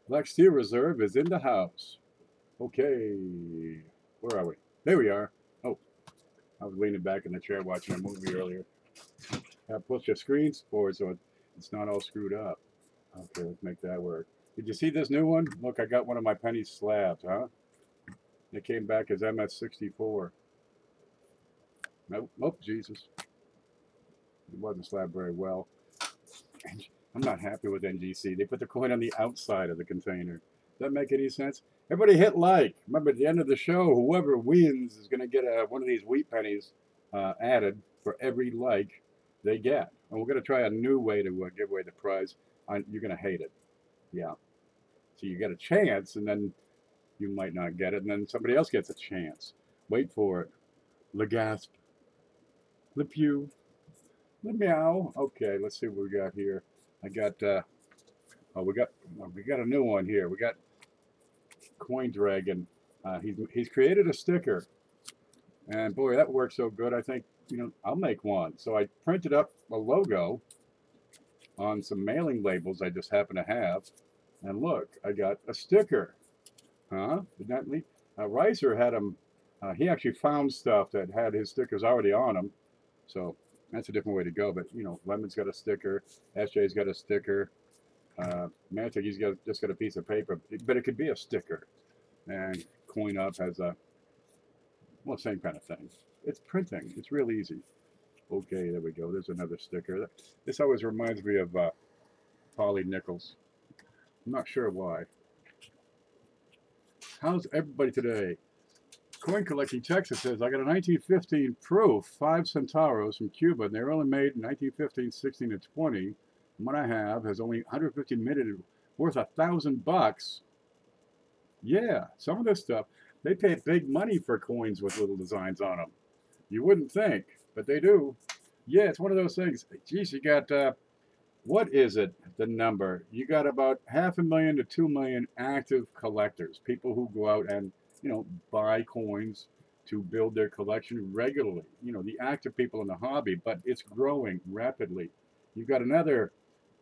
Black Steel Reserve is in the house. Okay. Where are we? There we are. Oh, I was leaning back in the chair watching a movie earlier. Push your screens forward so it's not all screwed up. Okay, let's make that work. Did you see this new one? Look, I got one of my penny slabs, huh? It came back as MS64. Nope, oh, Jesus. It wasn't slabbed very well. I'm not happy with NGC. They put the coin on the outside of the container. Does that make any sense? Everybody hit like. Remember, at the end of the show, whoever wins is going to get one of these wheat pennies added for every like they get. And we're going to try a new way to give away the prize. You're going to hate it. Yeah. So you get a chance, and then you might not get it, and then somebody else gets a chance. Wait for it. Le gasp. Le pew. Le meow. Okay, let's see what we got here. I got oh, we got a new one here. We got Coin Dragon. He's created a sticker, and boy, that works so good. I think I'll make one. So I printed up a logo on some mailing labels I just happen to have, and look, I got a sticker. Huh? Isn't that neat? Ricer had him. He actually found stuff that had his stickers already on them, so that's a different way to go. But Lemon's got a sticker. SJ's got a sticker. Magic, he's just got a piece of paper, but it could be a sticker. And Coin Up has same kind of thing. It's printing. It's real easy. Okay, there we go. There's another sticker. This always reminds me of Polly Nichols. I'm not sure why. How's everybody today? Coin Collecting Texas says, I got a 1915 proof, 5 Centauros from Cuba, and they were only made in 1915, 16, and 20. And what I have has only 150 minutes, worth $1,000. Yeah, some of this stuff, they pay big money for coins with little designs on them. You wouldn't think, but they do. Yeah, it's one of those things. Geez, you got, what is it, the number? You got about 500,000 to 2 million active collectors, people who go out and, buy coins to build their collection regularly. The active people in the hobby, but it's growing rapidly. You've got another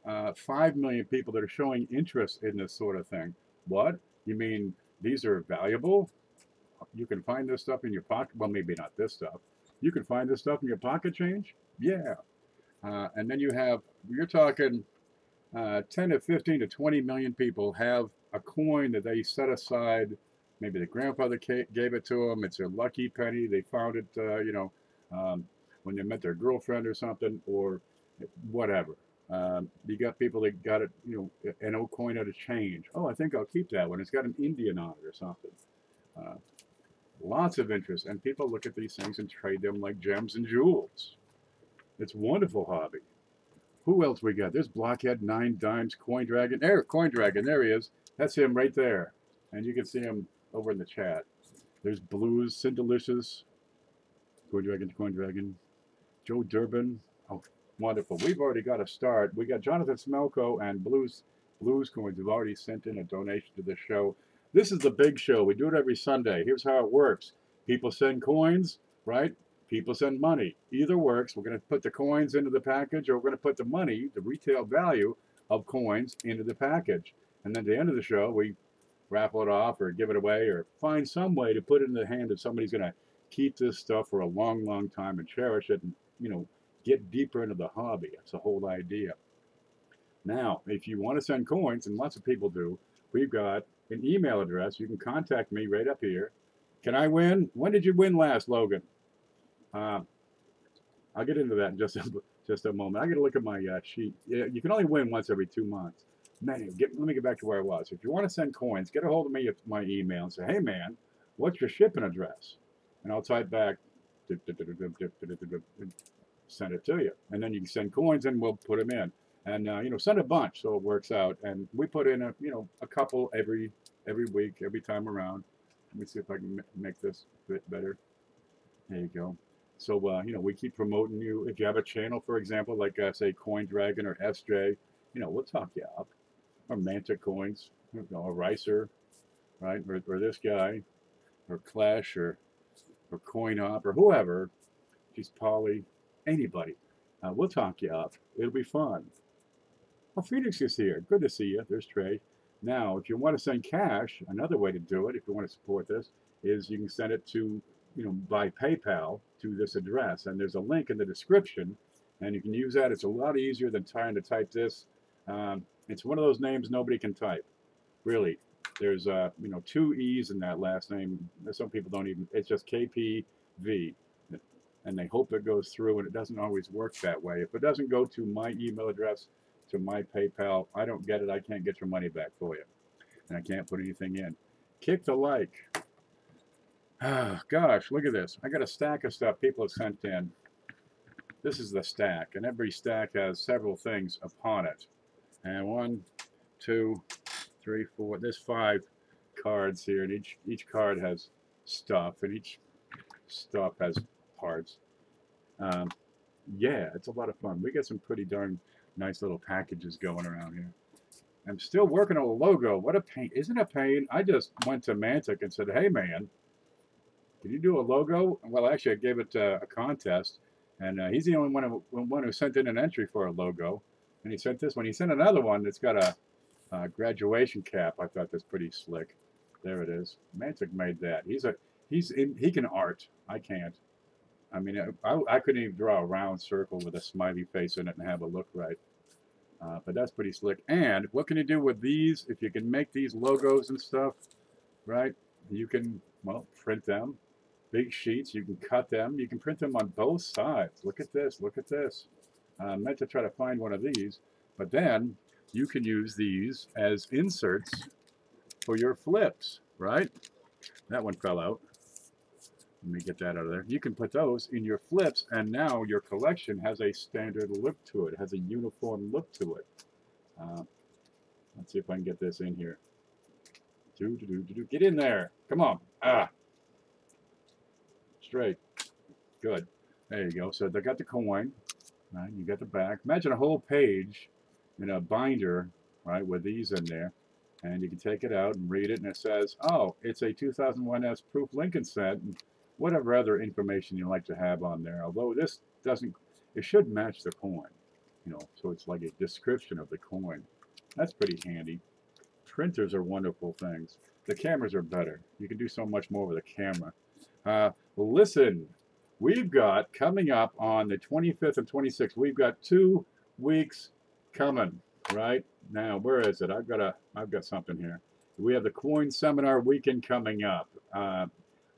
5 million people that are showing interest in this sort of thing. What? You mean these are valuable? You can find this stuff in your pocket. Well, maybe not this stuff. You can find this stuff in your pocket change? Yeah. And then you're talking 10 to 15 to 20 million people have a coin that they set aside. Maybe the grandfather gave it to them. It's a lucky penny. They found it, when they met their girlfriend or something, or whatever. You got people that got it, an old coin at a change. Oh, I think I'll keep that one. It's got an Indian on it or something. Lots of interest, and people look at these things and trade them like gems and jewels. It's a wonderful hobby. Who else we got? There's Blockhead, 9 Dimes, Coin Dragon. There, Coin Dragon, there he is. That's him right there. And you can see him over in the chat. There's Blues, Cindelicious, Coin Dragon, Joe Durbin. Oh, wonderful. We've already got a start. We got Jonathan Smelko and Blues Coins have already sent in a donation to this show. This is the big show. We do it every Sunday. Here's how it works. People send coins, right? People send money. Either works. We're going to put the coins into the package, or we're going to put the money, the retail value of coins, into the package. And then at the end of the show, we raffle it off or give it away or find some way to put it in the hand of somebody's going to keep this stuff for a long, long time and cherish it and, get deeper into the hobby. That's the whole idea. Now, if you want to send coins, and lots of people do, we've got an email address. You can contact me right up here. Can I win? When did you win last, Logan? I'll get into that in just a moment. I got to look at my sheet. Yeah, you can only win once every 2 months. Man, let me get back to where I was. If you want to send coins, get a hold of me at my email and say, hey, man, what's your shipping address? And I'll type back, send it to you. And then you can send coins and we'll put them in. And, send a bunch so it works out. And we put in, a couple every week, every time around. Let me see if I can make this a bit better. There you go. So, we keep promoting you. If you have a channel, for example, like, say, Coin Dragon or SJ, we'll talk you up. Or Manta Coins, or Ricer, right? Or this guy, or Clash, or Coin Op, or whoever. She's Polly, anybody. We'll talk you up. It'll be fun. Oh, Phoenix is here. Good to see you. There's Trey. Now, if you want to send cash, another way to do it, if you want to support this, is you can send it to, by PayPal to this address. And there's a link in the description, and you can use that. It's a lot easier than trying to type this. It's one of those names nobody can type, really. There's, 2 E's in that last name. Some people don't even, it's just KPV. And they hope it goes through, and it doesn't always work that way. If it doesn't go to my email address, to my PayPal, I don't get it. I can't get your money back for you. And I can't put anything in. Kick the like. Gosh, look at this. I got a stack of stuff people have sent in. This is the stack, and every stack has several things upon it. And 1, 2, 3, 4. There's 5 cards here, and each card has stuff, and each stuff has parts. Yeah, it's a lot of fun. We got some pretty darn nice little packages going around here. I'm still working on a logo. What a pain. Isn't it a pain? I just went to Mantic and said, hey, man, can you do a logo? Well, actually, I gave it a contest, and he's the only one who sent in an entry for a logo. And he sent this one. He sent another one that's got a graduation cap. I thought that's pretty slick. There it is. Mantic made that. He can art. I can't. I mean, I couldn't even draw a round circle with a smiley face in it and have it look right. But that's pretty slick. And what can you do with these? If you can make these logos and stuff, right? You can, well, print them. Big sheets. You can cut them. You can print them on both sides. Look at this. Look at this. I meant to try to find one of these. But then you can use these as inserts for your flips, right? That one fell out. Let me get that out of there. You can put those in your flips, and now your collection has a standard look to it. It has a uniform look to it. Let's see if I can get this in here. Get in there. Come on. Straight. Good. There you go. So they got the coin. Right? You got the back. Imagine a whole page in a binder, right, with these in there. And you can take it out and read it, and it says, oh, it's a 2001S proof Lincoln set, and whatever other information you like to have on there. Although this doesn't, it should match the coin, so it's like a description of the coin. That's pretty handy. Printers are wonderful things. The cameras are better. You can do so much more with a camera. Listen, we've got coming up on the 25th and 26th, we've got 2 weeks coming, right? Now, where is it? I've got something here. We have the Coin Seminar Weekend coming up.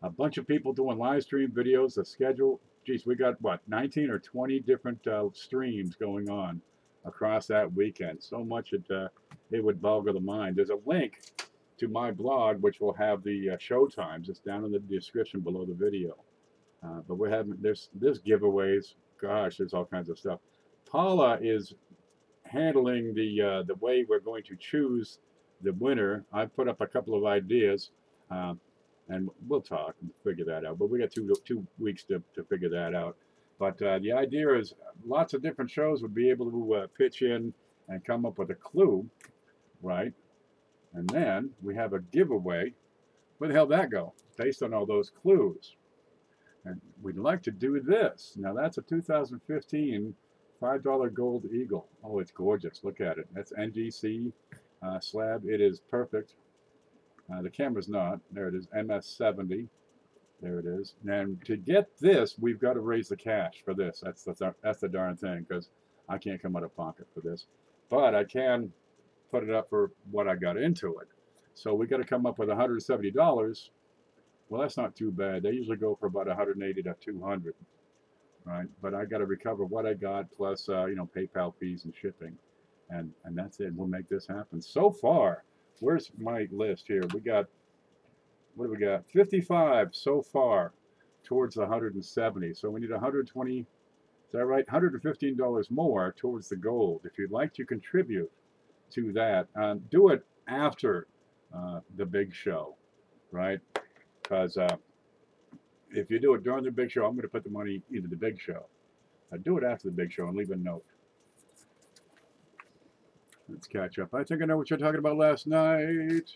A bunch of people doing live stream videos. The schedule, geez, we got what, 19 or 20 different streams going on across that weekend. So much it would boggle the mind. There's a link to my blog which will have the show times. It's down in the description below the video. But we're having there's giveaways. Gosh, there's all kinds of stuff. Paula is handling the way we're going to choose the winner. I've put up a couple of ideas. And we'll talk and figure that out. But we got two weeks to figure that out. But the idea is lots of different shows would be able to pitch in and come up with a clue, right? And then we have a giveaway. Where the hell did that go? Based on all those clues. And we'd like to do this. Now that's a 2015 $5 gold eagle. Oh, it's gorgeous. Look at it. That's NGC slab. It is perfect. The camera's not. There it is, MS70. There it is. And to get this, we've got to raise the cash for this. That's the darn thing, because I can't come out of pocket for this. But I can put it up for what I got into it. So we got to come up with $170. Well, that's not too bad. They usually go for about 180 to 200, right? But I got to recover what I got plus, PayPal fees and shipping, and that's it. We'll make this happen. So far. Where's my list here? We got, what do we got? 55 so far towards the 170. So we need 120, is that right? $115 more towards the gold. If you'd like to contribute to that, do it after the big show, right? Because if you do it during the big show, I'm going to put the money into the big show. Do it after the big show and leave a note. Let's catch up. I think I know what you're talking about last night.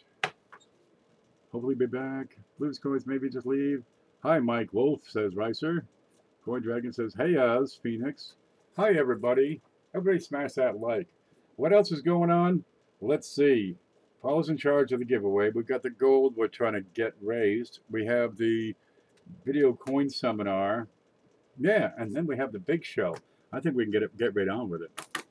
Hopefully be back. Blues coins, maybe just leave. Hi, Mike Wolf, says Ricer. Coin Dragon says, hey, Phoenix. Hi, everybody. Everybody smash that like. What else is going on? Let's see. Paula's in charge of the giveaway. We've got the gold we're trying to get raised. We have the video coin seminar. Yeah, and then we have the big show. I think we can get right on with it.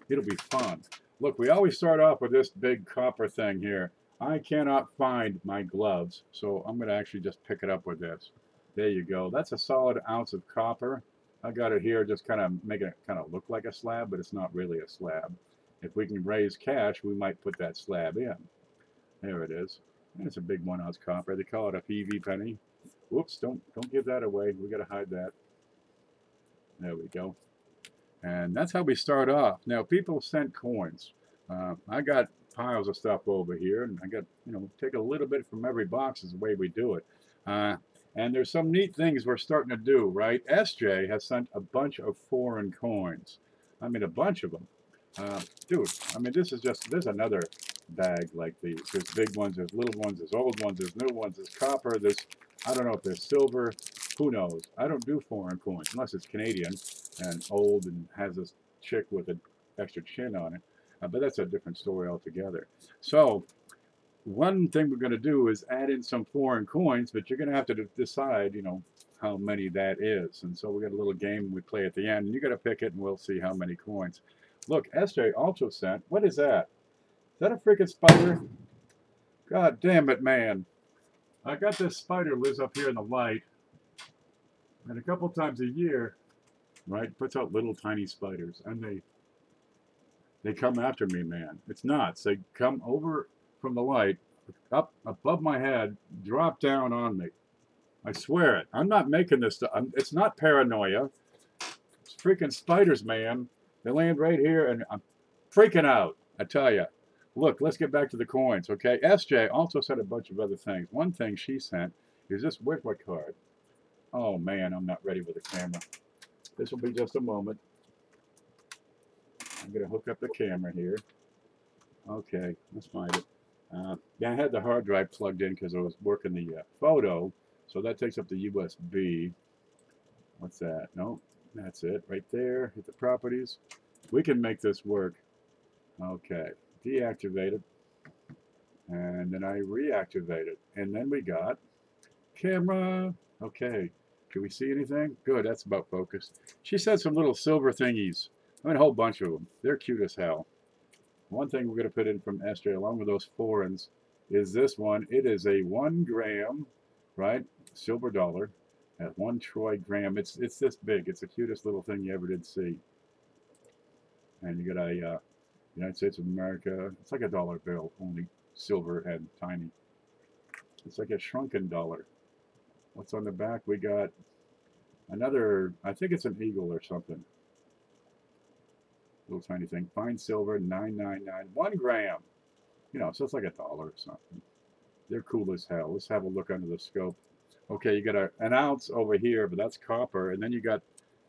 It'll be fun. Look, we always start off with this big copper thing here. I cannot find my gloves, so I'm going to actually just pick it up with this. There you go. That's a solid ounce of copper. I got it here, just kind of making it kind of look like a slab, but it's not really a slab. If we can raise cash, we might put that slab in. There it is. It's a big 1 ounce copper. They call it a PV penny. Whoops, don't give that away. We got to hide that. There we go. And that's how we start off. Now, people sent coins. I got piles of stuff over here, and I got, take a little bit from every box is the way we do it. And there's some neat things we're starting to do, right? SJ has sent a bunch of foreign coins. I mean, a bunch of them. Dude, I mean, there's another bag like these. There's big ones, there's little ones, there's old ones, there's new ones, there's copper, I don't know if there's silver, who knows? I don't do foreign coins, unless it's Canadian and old and has this chick with an extra chin on it. But that's a different story altogether. So, one thing we're going to do is add in some foreign coins, but you're going to have to decide, how many that is. And so we got a little game we play at the end, and you got to pick it, and we'll see how many coins. Look, SJ also sent, what is that? Is that a freaking spider? God damn it, man. I got this spider lives up here in the light, and a couple times a year, right, puts out little tiny spiders, and they come after me, man. It's nuts. They come over from the light, up above my head, drop down on me. I swear it. I'm not making this stuff. It's not paranoia. It's freaking spiders, man. They land right here, and I'm freaking out, I tell you. Look, let's get back to the coins, okay? SJ also sent a bunch of other things. One thing she sent is this Whitworth card. Oh, man, I'm not ready with the camera. This will be just a moment. I'm going to hook up the camera here. Okay, let's find it. Yeah, I had the hard drive plugged in because I was working the photo, so that takes up the USB. What's that? No, that's it right there. Hit the properties. We can make this work. Okay, deactivate it, and then I reactivate it, and then we got camera. Okay, can we see anything? Good, that's about focused. She said some little silver thingies. I mean, a whole bunch of them. They're cute as hell. One thing we're going to put in from SJ, along with those foreigns, is this one. It is a 1 gram, right, silver dollar at 1 troy gram. It's this big. It's the cutest little thing you ever did see. And you got a United States of America. It's like a dollar bill, only silver and tiny. It's like a shrunken dollar. What's on the back? We got another, I think it's an eagle or something. Little tiny thing. Fine silver, $9.99, 1 gram. So it's like $1 or something. They're cool as hell. Let's have a look under the scope. Okay, you got an ounce over here, but that's copper. And then you got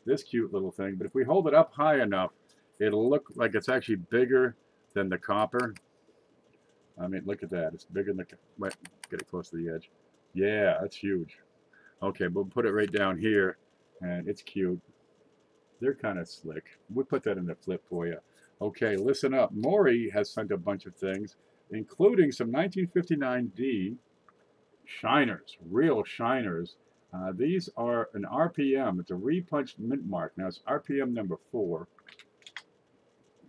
this cute little thing. But if we hold it up high enough, it'll look like it's actually bigger than the copper. I mean, look at that. It's bigger than the... Wait, get it close to the edge. Yeah, that's huge. Okay, we'll put it right down here. And it's cute. They're kind of slick. We'll put that in the flip for you. Okay, listen up. Maury has sent a bunch of things, including some 1959D shiners, real shiners. These are an RPM. It's a repunched mint mark. Now, it's RPM number 4.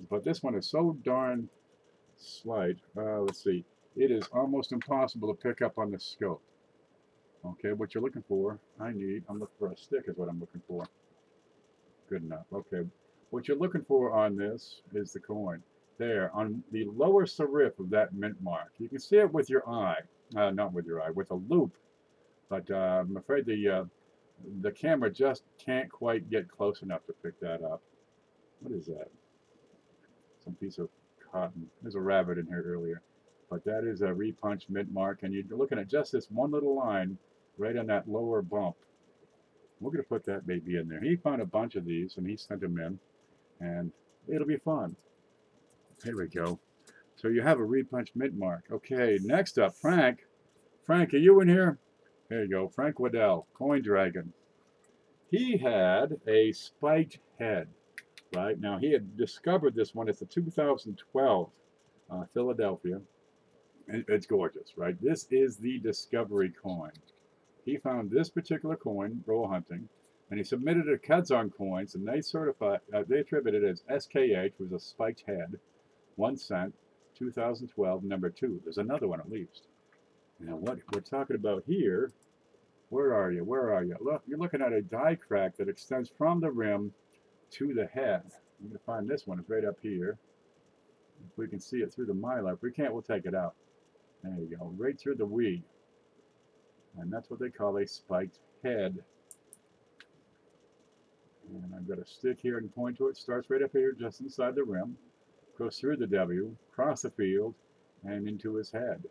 But this one is so darn slight. Let's see. It is almost impossible to pick up on the scope. Okay, what you're looking for, I'm looking for a stick is what I'm looking for. Good enough. Okay. What you're looking for on this is the coin. There, on the lower serif of that mint mark. You can see it with your eye. Not with your eye, with a loop. But I'm afraid the camera just can't quite get close enough to pick that up. What is that? Some piece of cotton. There's a rabbit in here earlier. But that is a repunched mint mark. And you're looking at just this one little line right on that lower bump. We're going to put that baby in there. He found a bunch of these, and he sent them in, and it'll be fun. Here we go. So you have a repunched mint mark. Okay, next up, Frank. Frank, are you in here? There you go. Frank Waddell, Coin Dragon. He had a spiked head, right? Now, he had discovered this one. It's a 2012 Philadelphia. It's gorgeous, right? This is the discovery coin. He found this particular coin, roll hunting, and he submitted it to Kazan Coins, and they certified, they attributed it as SKH, was a spiked head, 1 cent, 2012, number 2. There's another one at least. Now what we're talking about here, where are you? Where are you? Look, you're looking at a die crack that extends from the rim to the head. I'm going to find this one. It's right up here. If we can see it through the mylar. If we can't, we'll take it out. There you go. Right through the weed. And that's what they call a spiked head. And I've got a stick here and point to it. Starts right up here just inside the rim. Goes through the W, across the field, and into his head.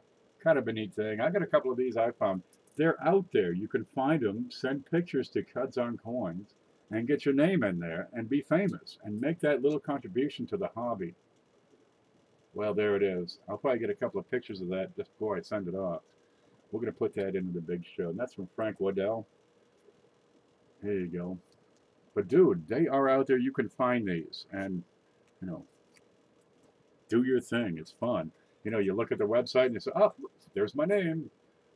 Kind of a neat thing. I got a couple of these I found. They're out there. You can find them. Send pictures to Kazan Coins and get your name in there and be famous and make that little contribution to the hobby. Well, there it is. I'll probably get a couple of pictures of that just before I send it off. We're going to put that into the big show. And that's from Frank Waddell. There you go. But dude, they are out there. You can find these and, you know, do your thing. It's fun. You know, you look at the website and you say, oh, there's my name.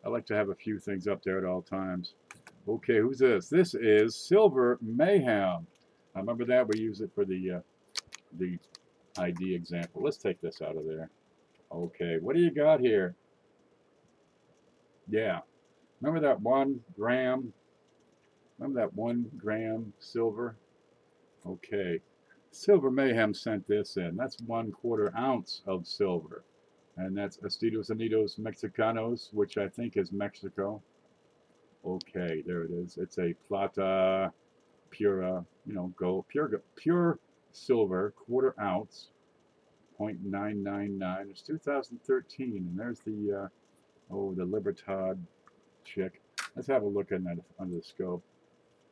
I like to have a few things up there at all times. Okay, who's this? This is Silver Mayhem. I remember that. We use it for the ID example. Let's take this out of there. Okay, what do you got here? Yeah. Remember that 1 gram? Remember that 1 gram silver? Okay. Silver Mayhem sent this in. That's 1/4 ounce of silver. And that's Estados Unidos Mexicanos, which I think is Mexico. Okay, there it is. It's a plata pura, you know, gold, pure silver, 1/4 ounce, 0.999. It's 2013, and there's the the Libertad chick. Let's have a look in that under the scope.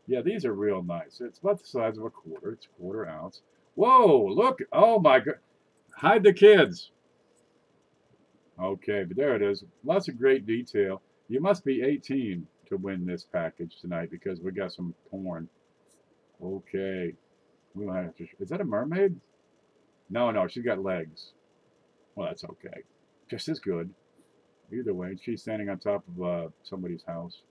Yeah, these are real nice. It's about the size of a quarter. It's 1/4 ounce. Whoa, look! Oh my God! Hide the kids. Okay, but there it is. Lots of great detail. You must be 18 to win this package tonight because we got some porn. Okay. We might have to, is that a mermaid? No, no, she's got legs. Well, that's okay. Just as good. Either way, she's standing on top of somebody's house.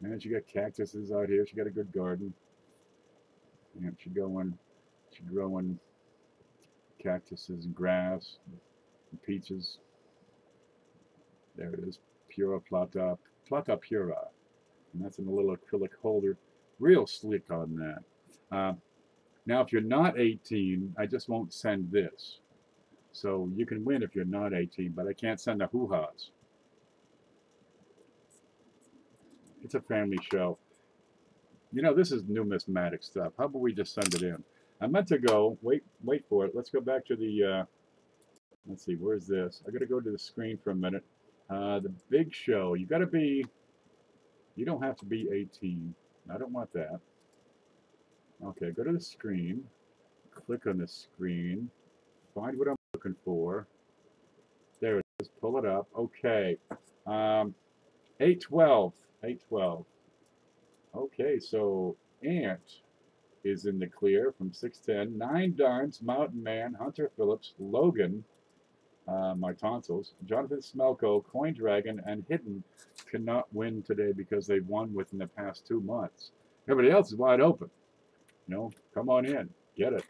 And she got cactuses out here. She got a good garden. And she's growing cactuses and grass and peaches. There it is. Pura Plata Pura. And that's in a little acrylic holder. Real slick on that. Now, if you're not 18, I just won't send this. So you can win if you're not 18, but I can't send the hoo-has. It's a family show. You know, this is numismatic stuff. How about we just send it in? I meant to go, wait for it. Let's go back to the, let's see, where's this? I got to go to the screen for a minute. The big show. You don't have to be 18. I don't want that. Okay, go to the screen. Click on the screen. Find what I'm looking for. There it is. Pull it up. Okay. 812. 812. Okay, so Ant is in the clear from 610. 9 Darns, Mountain Man, Hunter Phillips, Logan, my tonsils, Jonathan Smelko, Coin Dragon, and Hidden cannot win today because they've won within the past 2 months. Everybody else is wide open. You know, come on in. Get it.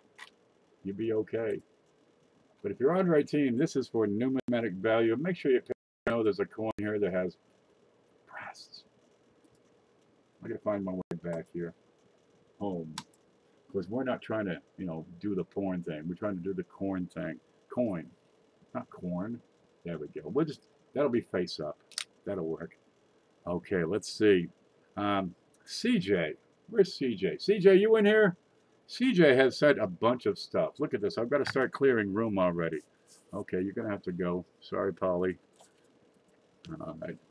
You'll be okay. But if you're under 18, this is for numismatic value. Make sure you know there's a coin here that has breasts. I gotta find my way back here. Home. Because we're not trying to, you know, do the porn thing. We're trying to do the corn thing. Coin. Not corn. There we go. We'll just, that'll be face up. That'll work. Okay, let's see. CJ. Where's CJ? CJ, you in here? CJ has sent a bunch of stuff. Look at this. I've got to start clearing room already. Okay, you're going to have to go. Sorry, Polly.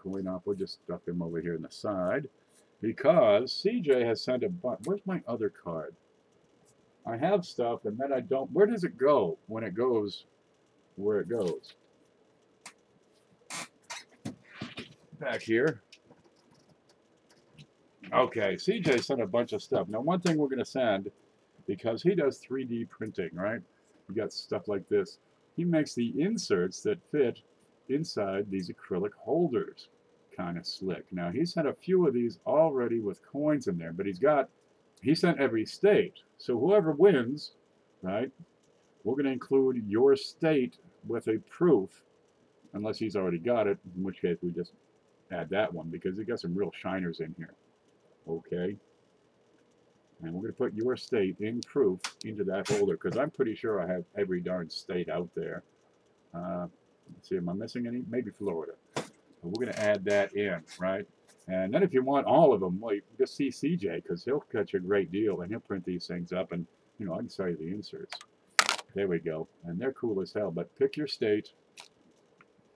Going off. We'll just stuff him over here on the side. Because CJ has sent a bunch. Where's my other card? I have stuff and then I don't. Where does it go when it goes where it goes? Back here. Okay, CJ sent a bunch of stuff. Now, one thing we're going to send, because he does 3D printing, right? We got stuff like this. he makes the inserts that fit inside these acrylic holders. Kind of slick. Now, he's had a few of these already with coins in there, but he sent every state. So whoever wins, right, we're going to include your state with a proof, unless he's already got it, in which case we just add that one because he got some real shiners in here. Okay. And we're going to put your state in proof into that holder because I'm pretty sure I have every darn state out there. Let's see, am I missing any? Maybe Florida. But we're going to add that in, right? And then if you want all of them, well, you can just see CJ because he'll catch a great deal and he'll print these things up and, you know, I can sell you the inserts. There we go. And they're cool as hell. But pick your state,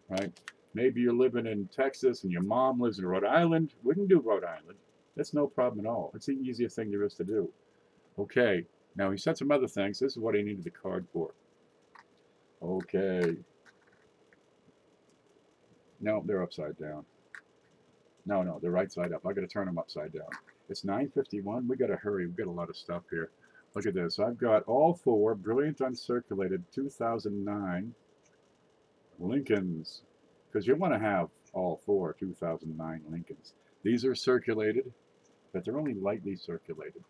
right? Maybe you're living in Texas and your mom lives in Rhode Island. We can do Rhode Island. That's no problem at all. It's the easiest thing there is to do. Okay. Now he said some other things. This is what he needed the card for. Okay. No, they're upside down. No, they're right side up. I got to turn them upside down. It's 9:51. We got to hurry. We've got a lot of stuff here. Look at this. I've got all 4 brilliant uncirculated 2009 Lincolns. Because you want to have all 4 2009 Lincolns. These are circulated, but they're only lightly circulated.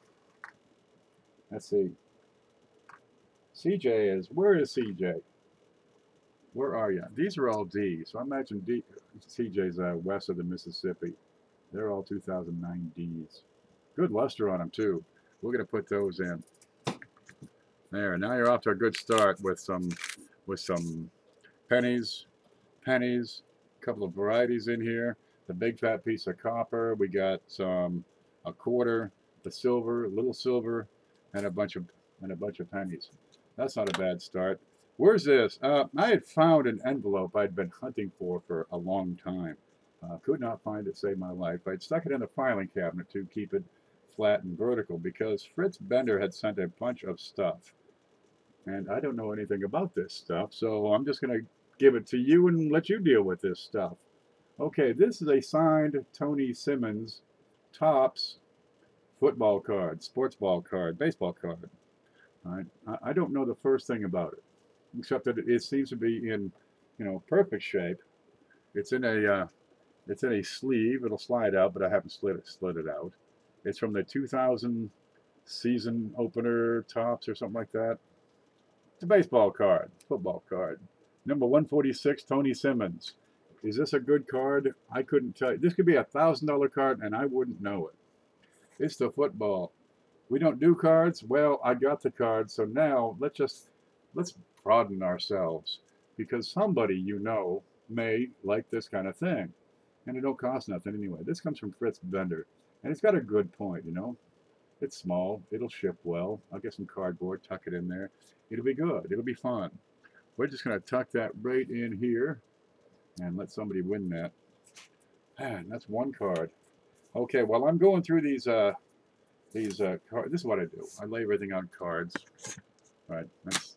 Let's see. CJ is, where is CJ? Where are you? These are all D, so I imagine CJ's west of the Mississippi. They're all 2009 Ds. Good luster on them too. We're going to put those in. There, now you're off to a good start with some pennies, a couple of varieties in here. The big fat piece of copper. We got a quarter, the silver, little silver, and a bunch of pennies. That's not a bad start. Where's this? I had found an envelope I'd been hunting for a long time. Could not find it, saved my life. I'd stuck it in the filing cabinet to keep it flat and vertical because Fritz Bender had sent a bunch of stuff. And I don't know anything about this stuff, so I'm just going to give it to you and let you deal with this stuff. Okay, this is a signed Tony Simmons Topps football card, sports ball card, baseball card. All right. I don't know the first thing about it, except that it seems to be in, you know, perfect shape. It's in a sleeve. It'll slide out, but I haven't slid it out. It's from the 2000 season opener Topps or something like that. It's a baseball card, football card. Number 146, Tony Simmons. Is this a good card? I couldn't tell you. This could be a $1,000 card, and I wouldn't know it. It's the football. We don't do cards. Well, I got the card, so now let's broaden ourselves because somebody you know may like this kind of thing, and it don't cost nothing anyway. This comes from Fritz Bender, and it's got a good point, you know. It's small. It'll ship well. I'll get some cardboard, tuck it in there. It'll be good. It'll be fun. We're just going to tuck that right in here and let somebody win that. And that's one card. Okay, well, I'm going through these cards. This is what I do. I lay everything on cards. All right,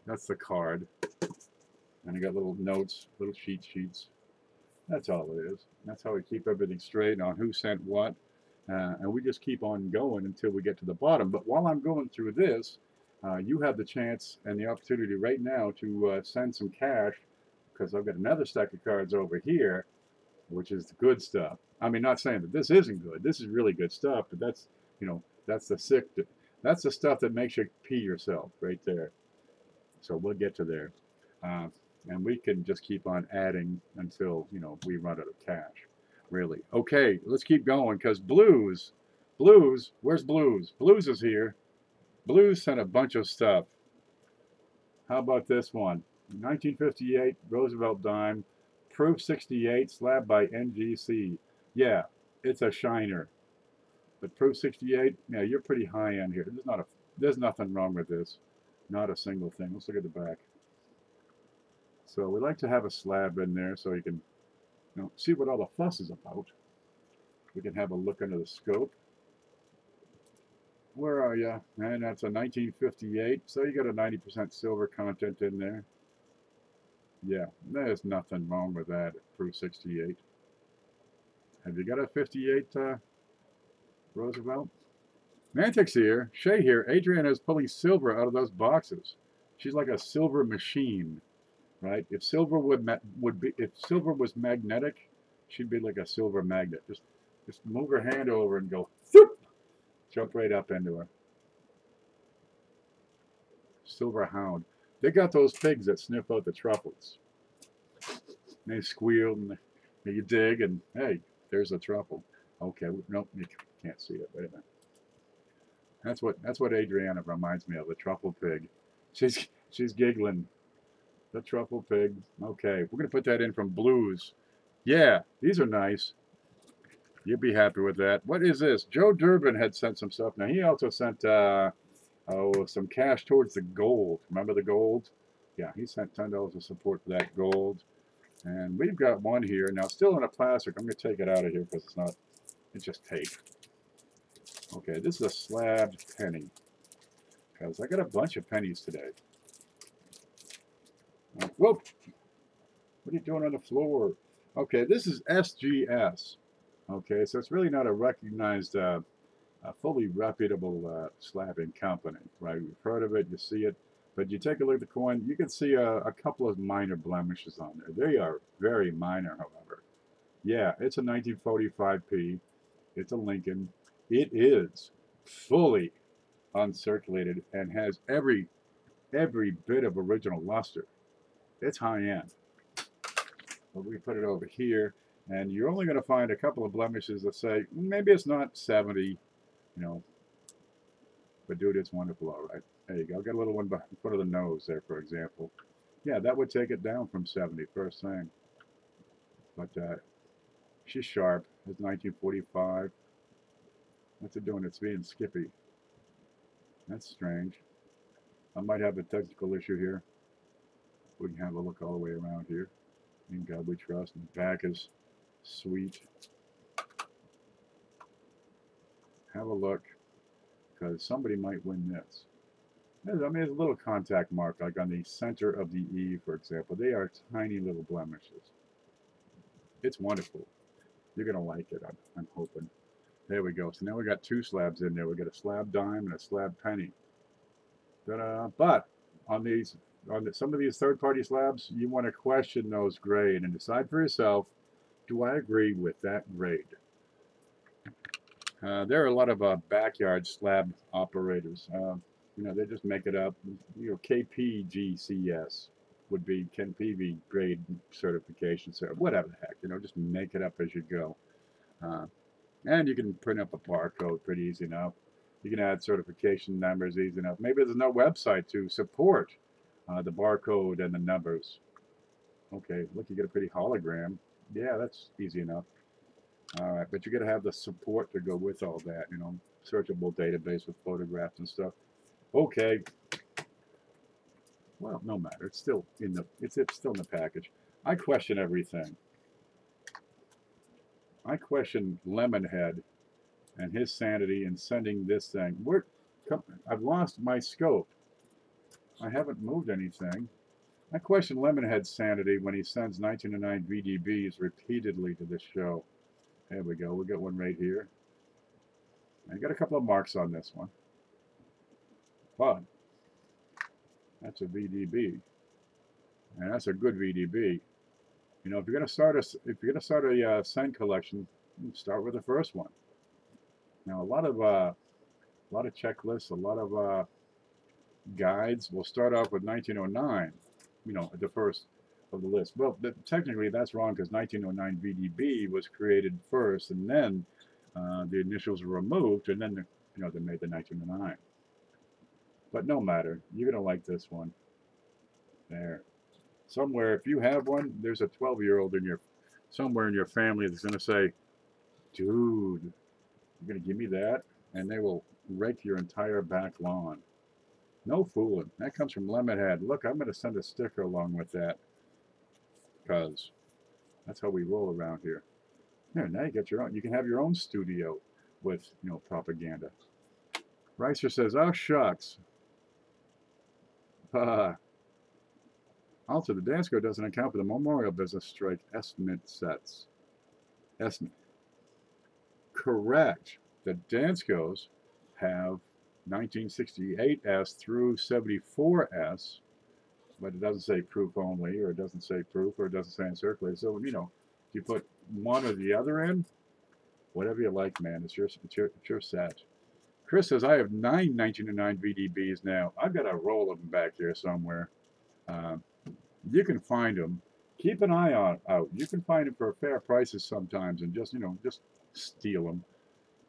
that's the card. And I got little notes, little sheets. That's all it is. That's how we keep everything straight on who sent what. And we just keep on going until we get to the bottom. But while I'm going through this, you have the chance and the opportunity right now to send some cash because I've got another stack of cards over here, which is the good stuff. I mean, not saying that this isn't good. This is really good stuff, but that's, you know, that's the stuff that makes you pee yourself right there. So we'll get to there. And we can just keep on adding until, you know, we run out of cash. Really. Okay, let's keep going because Blues, where's Blues? Blues is here. Blues sent a bunch of stuff. How about this one? 1958 Roosevelt dime, proof 68, slab by NGC. Yeah, it's a shiner. But proof 68, yeah, you're pretty high end here. There's nothing wrong with this. Not a single thing. Let's look at the back. So we like to have a slab in there so you can, you know, see what all the fuss is about. We can have a look under the scope. Where are you? And that's a 1958. So you got a 90% silver content in there. Yeah, there's nothing wrong with that at proof 68. Have you got a 58 Roosevelt? Mantic's here. Shay here. Adriana's pulling silver out of those boxes. She's like a silver machine. right? If silver if silver was magnetic, she'd be like a silver magnet. Just move her hand over and go, whoop, jump right up into her. Silver hound. They got those pigs that sniff out the truffles. They squeal and you dig, and hey, there's a truffle. Okay, nope, you can't see it. Wait a minute. That's what Adriana reminds me of, the truffle pig. She's giggling. The truffle pig. Okay, we're gonna put that in from blues. Yeah, these are nice. You'll be happy with that. What is this? Joe Durbin had sent some stuff. Now he also sent some cash towards the gold. Remember the gold? Yeah, he sent $10 of support for that gold. And we've got one here. Now, still in a plastic. I'm going to take it out of here because it's just tape. Okay, this is a slabbed penny. Because I got a bunch of pennies today. Whoa! What are you doing on the floor? Okay, this is SGS. Okay, so it's really not a recognized, a fully reputable slabbing company, right? You've heard of it, you see it. But you take a look at the coin, you can see a couple of minor blemishes on there. They are very minor, however. Yeah, it's a 1945p. It's a Lincoln. It is fully uncirculated and has every bit of original luster. It's high end. But we put it over here, and you're only going to find a couple of blemishes that say maybe it's not 70, you know. But dude, it's wonderful, all right. There you go. Got a little one in front of the nose there, for example. Yeah, that would take it down from 70, first thing. But she's sharp. It's 1945. What's it doing? It's being skippy. That's strange. I might have a technical issue here. We can have a look all the way around here. In God we trust. And the back is sweet. Have a look, because somebody might win this. I mean, there's a little contact mark, like on the center of the E, for example. They are tiny little blemishes. It's wonderful. You're going to like it, I'm hoping. There we go. So now we got two slabs in there. We got a slab dime and a slab penny. But on some of these third-party slabs, you want to question those grade and decide for yourself, do I agree with that grade? There are a lot of backyard slab operators. They just make it up. KPGCS would be Ken Peavy grade certification, so whatever the heck. Just make it up as you go. And you can print up a barcode pretty easy enough. You can add certification numbers easy enough. Maybe there's no website to support the barcode and the numbers. Okay, look, you get a pretty hologram. Yeah, that's easy enough. All right, but you got to have the support to go with all that, searchable database with photographs and stuff. Okay. Well, no matter. It's still in the package. I question everything. I question Lemonhead and his sanity in sending this thing. I've lost my scope. I haven't moved anything. I question Lemonhead's sanity when he sends 1909 VDBs repeatedly to this show. There we go. We got one right here. I got a couple of marks on this one. But that's a VDB. And that's a good VDB. If you're going to start a send collection, start with the first one. Now, a lot of checklists, a lot of guides will start off with 1909. The first of the list. Well, technically that's wrong, because 1909 VDB was created first, and then the initials were removed, and then they made the 1909. But no matter, you're gonna like this one. There, somewhere, if you have one, there's a 12-year-old somewhere in your family that's gonna say, "Dude, you're gonna give me that?" And they will rake your entire back lawn. No fooling. That comes from Lemonhead. Look, I'm gonna send a sticker along with that, because that's how we roll around here. There, now you get your own. You can have your own studio with propaganda. Ricer says, "Oh shucks." Also, the Dansko doesn't account for the Memorial Business Strike estimate sets. Estimate. Correct. The Danskos have 1968S through 74S but it doesn't say proof only, or it doesn't say proof, or it doesn't say uncirculated. So, you know, if you put one or the other in, whatever you like, man. It's your set. Chris says, I have 1909 VDBs now. I've got a roll of them back here somewhere. Uh, you can find them. Keep an eye out. You can find them for fair prices sometimes, and just, you know, just steal them.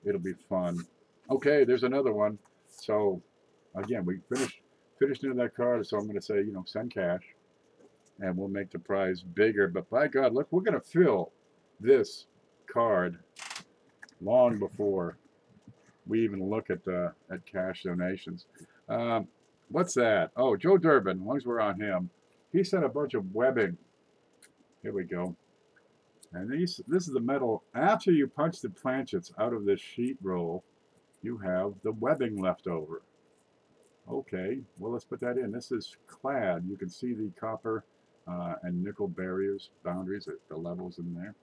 It'll be fun. Okay, there's another one. So, again, we finished into that card, so I'm going to say, you know, send cash, and we'll make the prize bigger. But by God, look, we're going to fill this card long before we even look at cash donations. Um, what's that? Oh, Joe Durbin. As long as we're on him, he sent a bunch of webbing. Here we go. And this is the metal. After you punch the planchets out of this sheet roll, you have the webbing left over. Okay, well, let's put that in. This is clad. You can see the copper and nickel barriers, boundaries, the levels in there.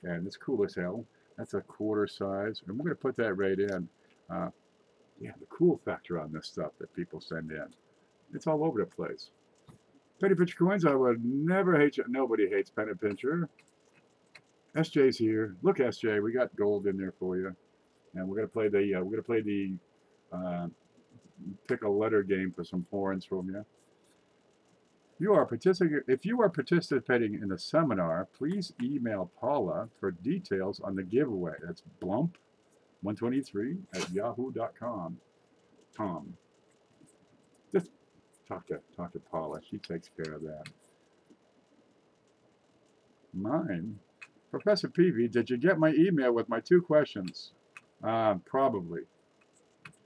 And it's cool as hell. That's a quarter size. And we're going to put that right in. Yeah, the cool factor on this stuff that people send in. It's all over the place. Penny Pincher coins, I would never hate you. Nobody hates Penny Pincher. SJ's here. Look, SJ, we got gold in there for you. And we're going to play the pick a letter game for some points from you. If you are participating in the seminar, please email Paula for details on the giveaway. That's blump123@yahoo.com. Just talk to Paula. She takes care of that. Mine, Professor Peavy, did you get my email with my 2 questions? Probably.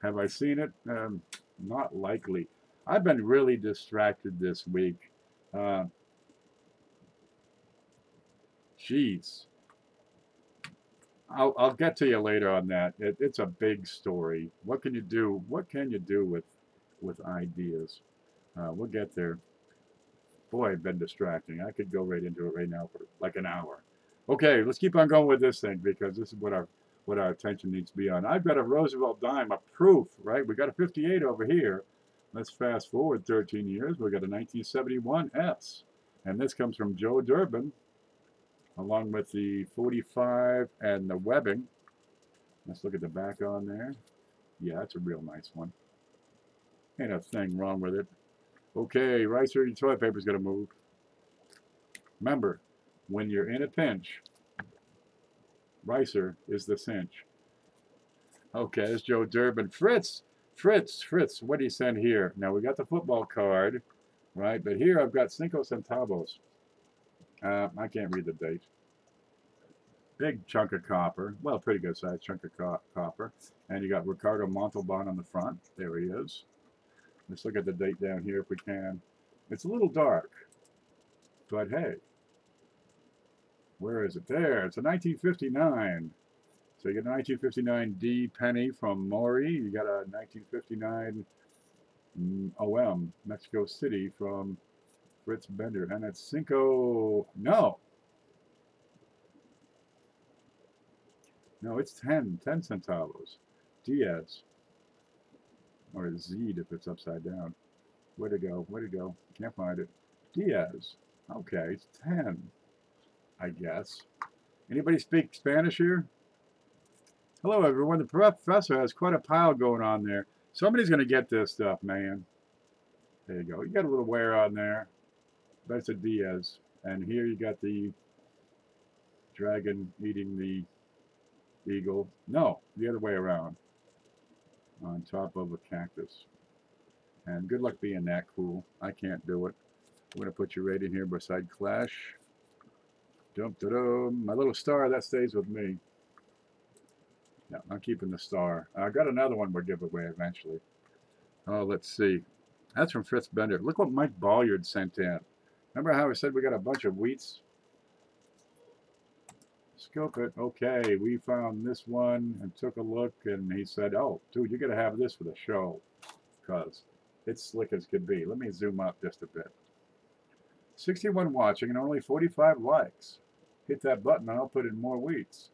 Have I seen it? Not likely. I've been really distracted this week. Geez. I'll get to you later on that. It's a big story. What can you do? What can you do with ideas? We'll get there. Boy, I've been distracting. I could go right into it right now for like an hour. Okay, let's keep on going with this thing because this is what our attention needs to be on. I've got a Roosevelt dime, a proof, right? We got a 58 over here. Let's fast forward 13 years. We got a 1971 S, and this comes from Joe Durbin, along with the 45 and the webbing. Let's look at the back on there. Yeah, that's a real nice one. Ain't a thing wrong with it. Okay, Ricer, your toilet paper's gonna move. Remember, when you're in a pinch, Ricer is the cinch. Okay, it's Joe Durbin. Fritz, what do you send here? Now we got the football card, right? But here I've got 5 centavos. I can't read the date. Big chunk of copper. Well, pretty good sized chunk of copper. And you got Ricardo Montalban on the front. There he is. Let's look at the date down here if we can. It's a little dark, but hey, where is it? There, it's a 1959. So you get a 1959 D penny from Maury. You got a 1959 OM, Mexico City, from Fritz Bender. And it's Cinco, no, it's 10 centavos. Diaz. Or Z'd if it's upside down. Where'd it go? Can't find it. Diaz. Okay, it's 10, I guess. Anybody speak Spanish here? Hello, everyone. The professor has quite a pile going on there. Somebody's going to get this stuff, man. There you go. You got a little wear on there. But it's a Diaz. And here you got the dragon eating the eagle. No, the other way around. On top of a cactus. And good luck being that cool. I can't do it. I'm going to put you right in here beside Clash. Dum-da-dum. My little star, that stays with me. Yeah, I'm keeping the star. I got another one we'll give away eventually. Oh, let's see. That's from Fritz Bender. Look what Mike Bolliard sent in. Remember how I said we got a bunch of wheats? Scope it. Okay, we found this one and took a look, and he said, oh, dude, you got to have this for the show because it's slick as could be. Let me zoom up just a bit. 61 watching and only 45 likes. Hit that button and I'll put in more wheats.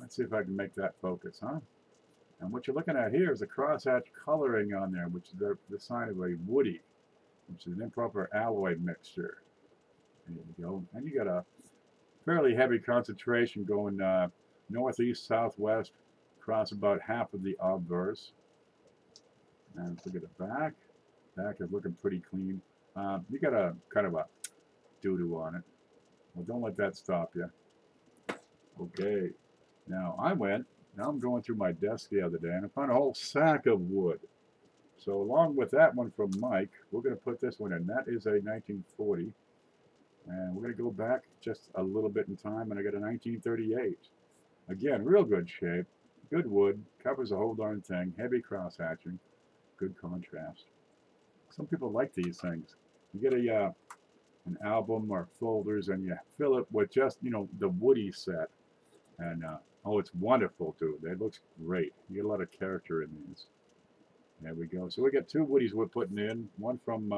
Let's see if I can make that focus, huh? And what you're looking at here is a crosshatch coloring on there, which is the sign of a woody. which is an improper alloy mixture. There you go. And you got a fairly heavy concentration going northeast, southwest, across about half of the obverse. And let's look at the back. Back is looking pretty clean. You got a kind of a doo-doo on it. Well, don't let that stop you. Okay. Now I'm going through my desk the other day and I found a whole sack of wood. So along with that one from Mike, we're going to put this one in. That is a 1940. And we're going to go back just a little bit in time, and I got a 1938. Again, real good shape, good wood, covers the whole darn thing, heavy cross hatching, good contrast. Some people like these things. You get an album or folders, and you fill it with just, you know, the Woody set. And, oh, it's wonderful, too. It looks great. You get a lot of character in these. There we go. So we got two Woodies we're putting in. One from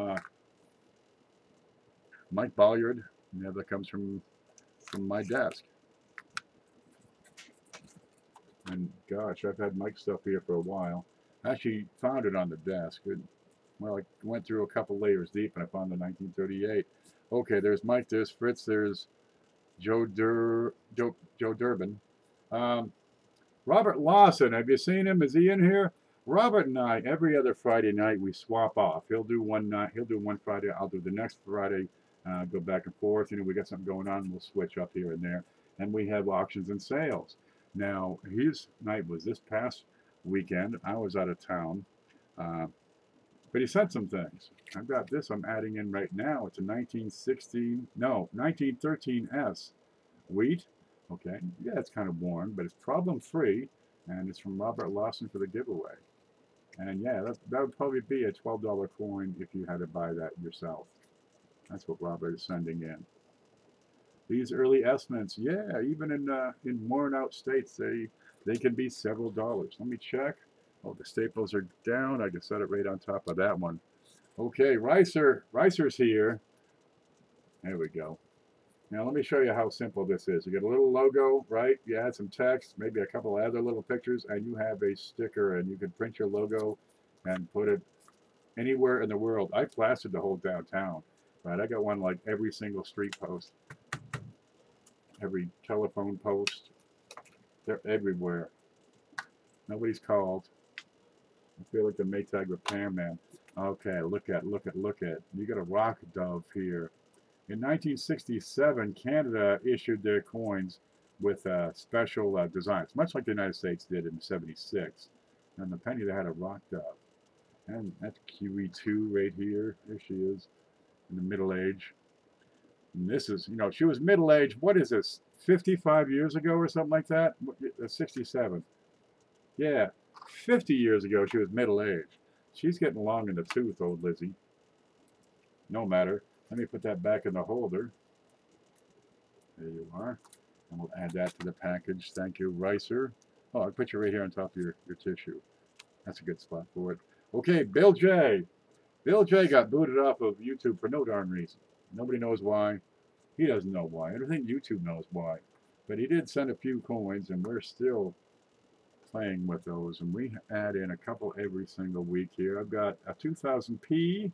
Mike Bolliard, and the other comes from my desk. And gosh, I've had Mike's stuff here for a while. I actually found it on the desk. Well, I went through a couple layers deep and I found the 1938. Okay, there's Mike, there's Fritz, there's Joe Durbin. Robert Lawson, have you seen him? Is he in here? Robert and I, every other Friday night, we swap off. He'll do one night, he'll do one Friday, I'll do the next Friday, go back and forth. You know, we got something going on, we'll switch up here and there. And we have auctions and sales. Now, his night was this past weekend. I was out of town. But he sent some things. I've got this I'm adding in right now. It's a 1913S wheat. Okay, yeah, it's kind of worn, but it's problem-free, and it's from Robert Lawson for the giveaway. And yeah, that would probably be a $12 coin if you had to buy that yourself. That's what Robert is sending in. These early estimates, yeah, even in worn-out states, they can be several dollars. Let me check. Oh, the staples are down. I can set it right on top of that one. Okay, Ricer's here. There we go. Now let me show you how simple this is. You get a little logo, right? You add some text, maybe a couple of other little pictures, and you have a sticker, and you can print your logo and put it anywhere in the world. I plastered the whole downtown, right? I got one like every single street post, every telephone post. They're everywhere. Nobody's called. I feel like the Maytag repairman. Okay, look at. You got a rock dove here. In 1967, Canada issued their coins with special designs, much like the United States did in '76. And the penny, they had a rock dove. And that's QE2 right here. There she is, in the middle age. And this is, you know, she was middle aged. What is this? 55 years ago or something like that? 67. Yeah, 50 years ago she was middle aged. She's getting long in the tooth, old Lizzie. No matter. Let me put that back in the holder. There you are. And we'll add that to the package. Thank you, Ricer. Oh, I'll put you right here on top of your tissue. That's a good spot for it. Okay, Bill J. Bill J got booted off of YouTube for no darn reason. Nobody knows why. He doesn't know why. I don't think YouTube knows why. But he did send a few coins, and we're still playing with those. And we add in a couple every single week here. I've got a 2000P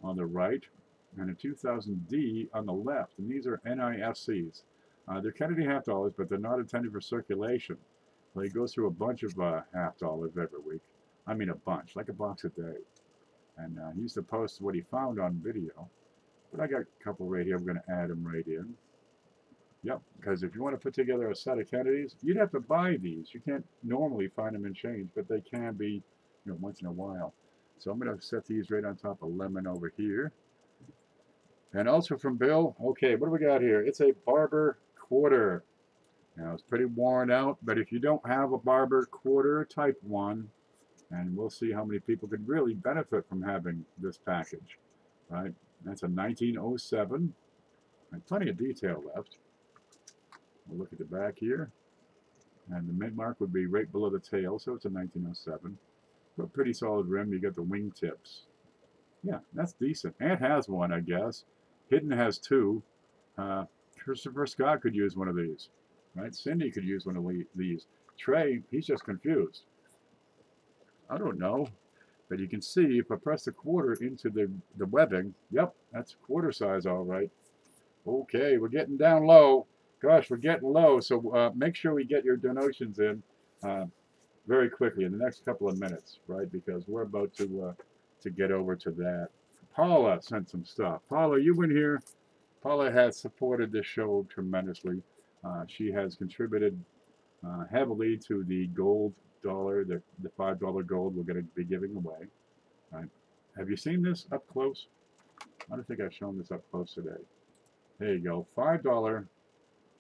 on the right and a 2000D on the left. And these are NIFCs. They're Kennedy half dollars, but they're not intended for circulation. So he goes through a bunch of half dollars every week. I mean a bunch, like a box a day. And he used to post what he found on video. But I got a couple right here. I'm going to add them right in. Yep, because if you want to put together a set of Kennedys, you'd have to buy these. You can't normally find them in change, but they can be, you know, once in a while. So I'm going to set these right on top of lemon over here. And also from Bill, okay, what do we got here? It's a Barber quarter. Now, it's pretty worn out, but if you don't have a Barber quarter, type 1, and we'll see how many people could really benefit from having this package, right? That's a 1907, and plenty of detail left. We'll look at the back here, and the mid mark would be right below the tail, so it's a 1907. But pretty solid rim. You got the wing tips. Yeah, that's decent. Ant has one, I guess. Hidden has two. Christopher Scott could use one of these, right? Cindy could use one of these. Trey, he's just confused. I don't know. But you can see if I press the quarter into the webbing, yep, that's quarter size all right. Okay, we're getting down low. Gosh, we're getting low. So make sure we get your donations in very quickly in the next couple of minutes, right? Because we're about to get over to that. Paula sent some stuff. Paula, you in here? Paula has supported this show tremendously. She has contributed heavily to the gold dollar, the $5 gold we're going to be giving away. Right? Have you seen this up close? I don't think I've shown this up close today. There you go, $5,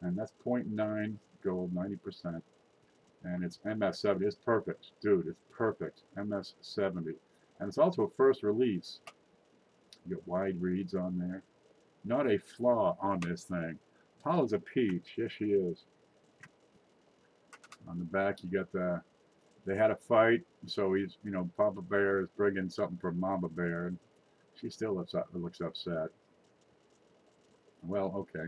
and that's 0.9 gold, 90%, and it's MS70. It's perfect, dude. It's perfect. MS70, and it's also a first release. You get wide reads on there. Not a flaw on this thing. Paula's a peach. Yes, she is. On the back, you got the. They had a fight, so he's, you know, Papa Bear is bringing something for Mama Bear, and she still looks upset. Well, okay.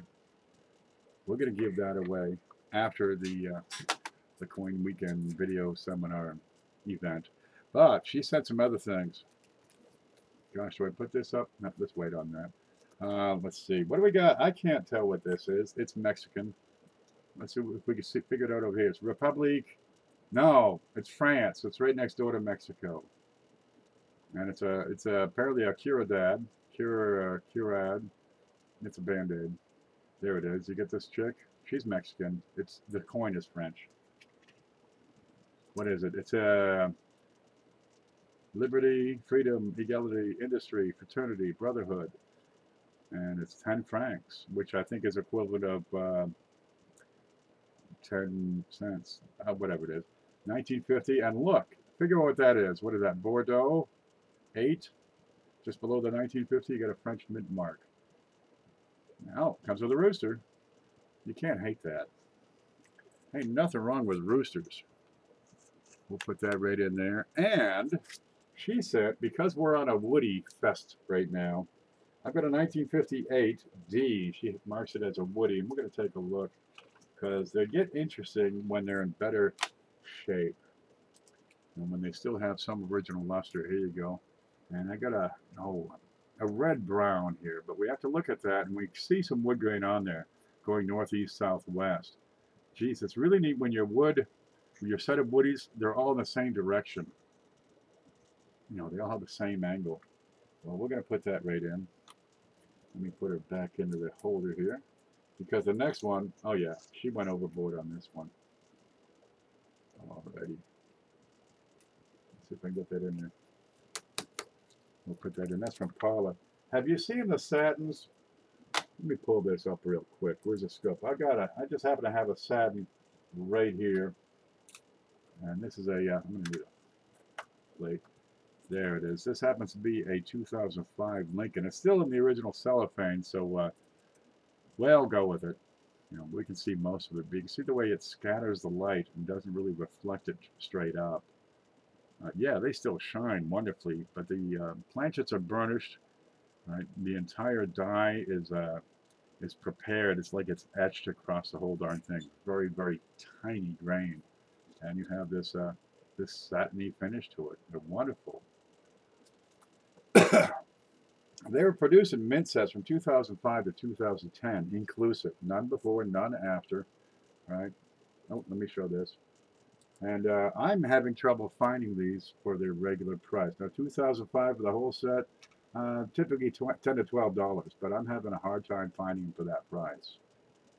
We're going to give that away after the Coin Weekend video seminar event. But she said some other things. Gosh, do I put this up? No, let's wait on that. Let's see. What do we got? I can't tell what this is. It's Mexican. Let's see if we can figure it out over here. It's Republic. No, it's France. It's right next door to Mexico. And it's apparently a Curad. It's a Band-Aid. There it is. You get this chick? She's Mexican. The coin is French. What is it? It's a liberty, freedom, equality, industry, fraternity, brotherhood. And it's 10 francs, which I think is equivalent of 10 cents, whatever it is. 1950, and look, figure out what that is. What is that? Bordeaux, 8. Just below the 1950, you got a French mint mark. Now, comes with a rooster. You can't hate that. Ain't nothing wrong with roosters. We'll put that right in there. And she said, because we're on a Woody Fest right now, I've got a 1958 D. She marks it as a Woody, and we're going to take a look because they get interesting when they're in better shape and when they still have some original luster. Here you go. And I got a red brown here, but we have to look at that, and we see some wood grain on there going northeast, southwest. Geez, it's really neat when your set of woodies, they're all in the same direction. You know, they all have the same angle. Well, we're going to put that right in. Let me put her back into the holder here. Because the next one, oh yeah, she went overboard on this one. Alrighty. Let's see if I can get that in there. We'll put that in. That's from Paula. Have you seen the satins? Let me pull this up real quick. Where's the scope? I just happen to have a satin right here. And this is I'm going to need a plate. There it is. This happens to be a 2005 Lincoln. It's still in the original cellophane, so well, go with it. You know, we can see most of it. But you can see the way it scatters the light and doesn't really reflect it straight up. Yeah, they still shine wonderfully, but the planchets are burnished. Right, the entire die is prepared. It's like it's etched across the whole darn thing. Very, very tiny grain, and you have this this satiny finish to it. They're wonderful. They were produced in mint sets from 2005 to 2010, inclusive. None before, none after. Right? Oh, let me show this. And I'm having trouble finding these for their regular price. Now, 2005 for the whole set, typically $10 to $12, but I'm having a hard time finding them for that price.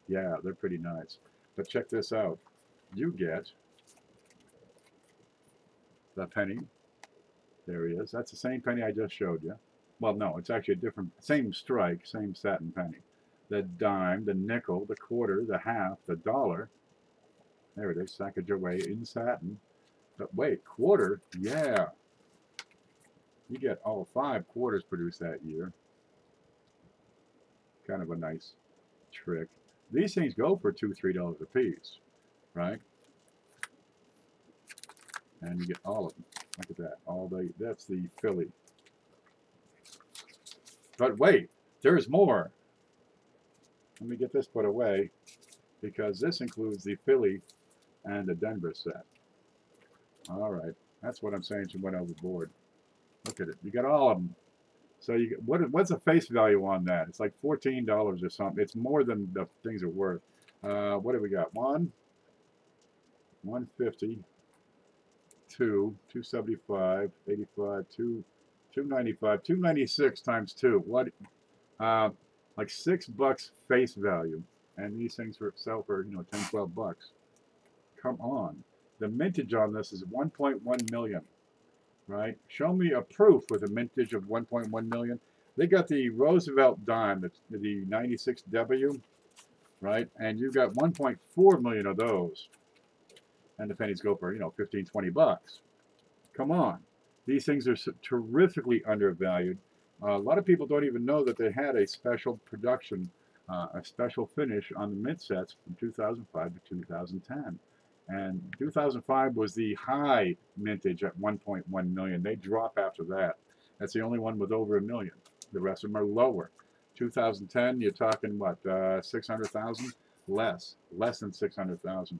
Yeah, they're pretty nice. But check this out. You get the penny. There he is. That's the same penny I just showed you. Well, no, it's actually a different, same strike, same satin penny. The dime, the nickel, the quarter, the half, the dollar. There it is, Sacagaway in satin. But wait, quarter? Yeah. You get all 5 quarters produced that year. Kind of a nice trick. These things go for $2, $3 a piece, right? And you get all of them. Look at that. That's the Philly. But wait, there's more. Let me get this put away because this includes the Philly and the Denver set. All right, that's what I'm saying. She went overboard. Look at it. You got all of them. So you what's the face value on that? It's like $14 or something. It's more than the things are worth. What do we got? 150, 275, 85, 295, 296 times 2. What? Like $6 face value, and these things sell for 10, 12 bucks. Come on. The mintage on this is 1.1 million. Right? Show me a proof with a mintage of 1.1 million. They got the Roosevelt dime, the 96W, right? And you've got 1.4 million of those. And the pennies go for, 15, 20 bucks. Come on. These things are terrifically undervalued. A lot of people don't even know that they had a special production, a special finish on the mint sets from 2005 to 2010. And 2005 was the high mintage at 1.1 million. They drop after that. That's the only one with over $1 million. The rest of them are lower. 2010, you're talking what, 600,000? Less than 600,000.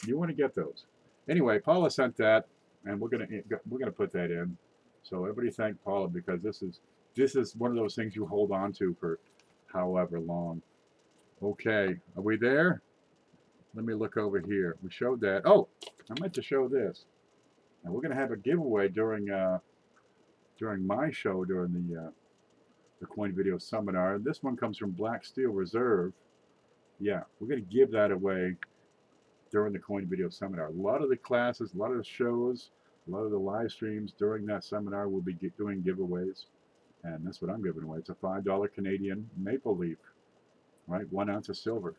You want to get those. Anyway, Paula sent that, and we're gonna put that in. So everybody thank Paula, because this is one of those things you hold on to for however long. Okay, are we there? Let me look over here. We showed that. Oh, I meant to show this. And we're going to have a giveaway during my show during the Coin Video Seminar. This one comes from Black Steel Reserve. Yeah, we're going to give that away during the Coin Video Seminar. A lot of the classes, a lot of the shows, a lot of the live streams during that seminar will be doing giveaways. And that's what I'm giving away. It's a $5 Canadian maple leaf, right? 1 ounce of silver.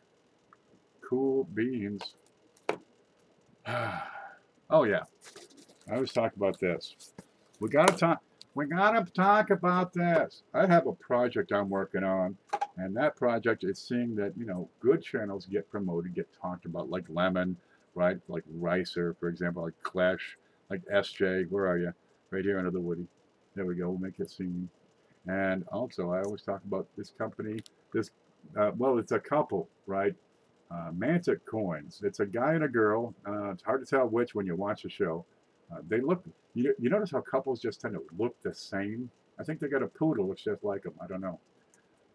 Cool beans. Oh yeah, I always talk about this. We gotta talk about this. I have a project I'm working on, and that project is seeing that good channels get promoted, get talked about, like Lemon, right? Like Ricer, for example, like Clash, like SJ. Where are you? Right here under the Woody. There we go. We'll make it seen. And also, I always talk about this company. Well, it's a couple, right? Mantic Coins. It's a guy and a girl. It's hard to tell which when you watch the show. They look. You notice how couples just tend to look the same? I think they got a poodle looks just like them. I don't know.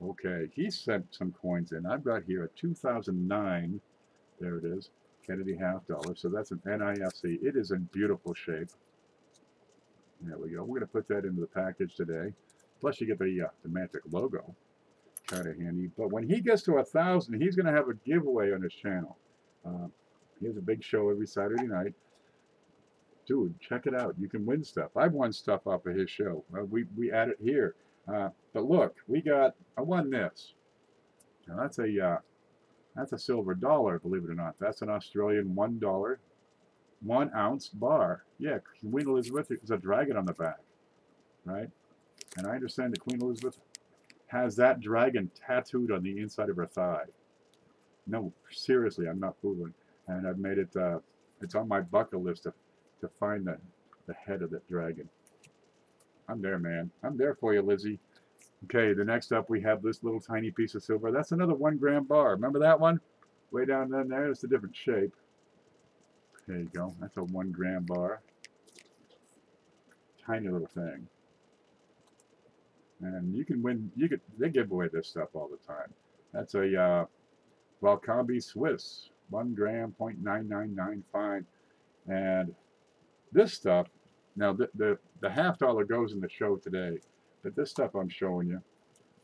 Okay, he sent some coins in. I've got here a 2009. There it is. Kennedy $50. So that's an NIFC. It is in beautiful shape. There we go. We're going to put that into the package today. Plus, you get the Mantic logo. Kind of handy. But when he gets to 1,000, he's going to have a giveaway on his channel. He has a big show every Saturday night. Dude, check it out. You can win stuff. I've won stuff off of his show. We add it here. But look, I won this. Now that's a silver dollar, believe it or not. That's an Australian $1, 1 ounce bar. Yeah, Queen Elizabeth is a dragon on the back, right? And I understand that Queen Elizabeth has that dragon tattooed on the inside of her thigh. No, seriously, I'm not fooling. And I've made it, it's on my bucket list to find the head of that dragon. I'm there, man. I'm there for you, Lizzie. Okay, the next up we have this little tiny piece of silver. That's another 1 gram bar. Remember that one? Way down there, it's a different shape. There you go. That's a 1 gram bar. Tiny little thing. And you can win, they give away this stuff all the time. That's a Valcambi Swiss, 1 gram, 0.9995. And this stuff, now the $50 goes in the show today, but this stuff I'm showing you,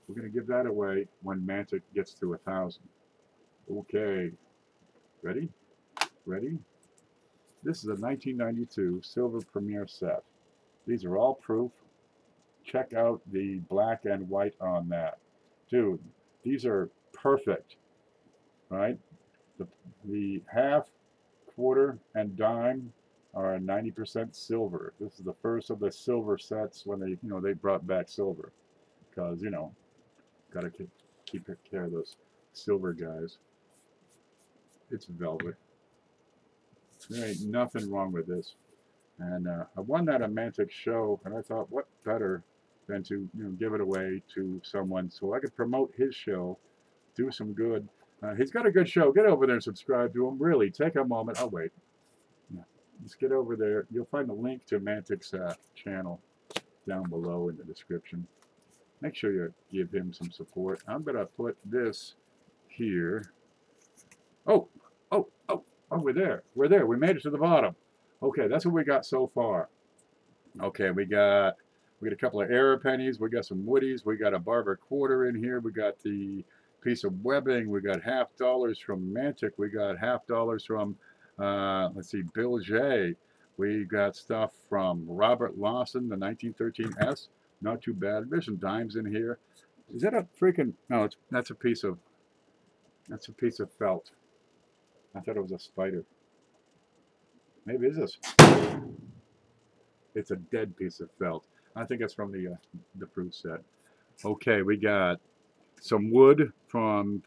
we're going to give that away when Mantic gets to 1,000. Okay, ready? Ready? This is a 1992 silver premier set. These are all proof. Check out the black and white on that. Dude, these are perfect, right? The half, quarter, and dime are 90% silver. This is the first of the silver sets when they brought back silver, because gotta keep care of those silver guys. It's velvet. There ain't nothing wrong with this. And I won that at Mantic show, and I thought, what better than to give it away to someone so I could promote his show, do some good. He's got a good show. Get over there and subscribe to him. Really, take a moment. I'll wait. Yeah. Just get over there. You'll find the link to Mantic's channel. down below in the description. Make sure you give him some support. I'm going to put this here. Oh, we're there. We're there. We made it to the bottom. Okay, that's what we got so far. Okay, we got a couple of error pennies. We got some woodies. We got a barber quarter in here. We got the piece of webbing. We got $50 from Mantic. We got $50 from, let's see, Bill J. We got stuff from Robert Lawson, the 1913S. Not too bad. There's some dimes in here. Is that a freaking, no, that's a piece of felt. I thought it was a spider. Maybe it is a, it's a dead piece of felt. I think it's from the proof set. Okay, we got some wood from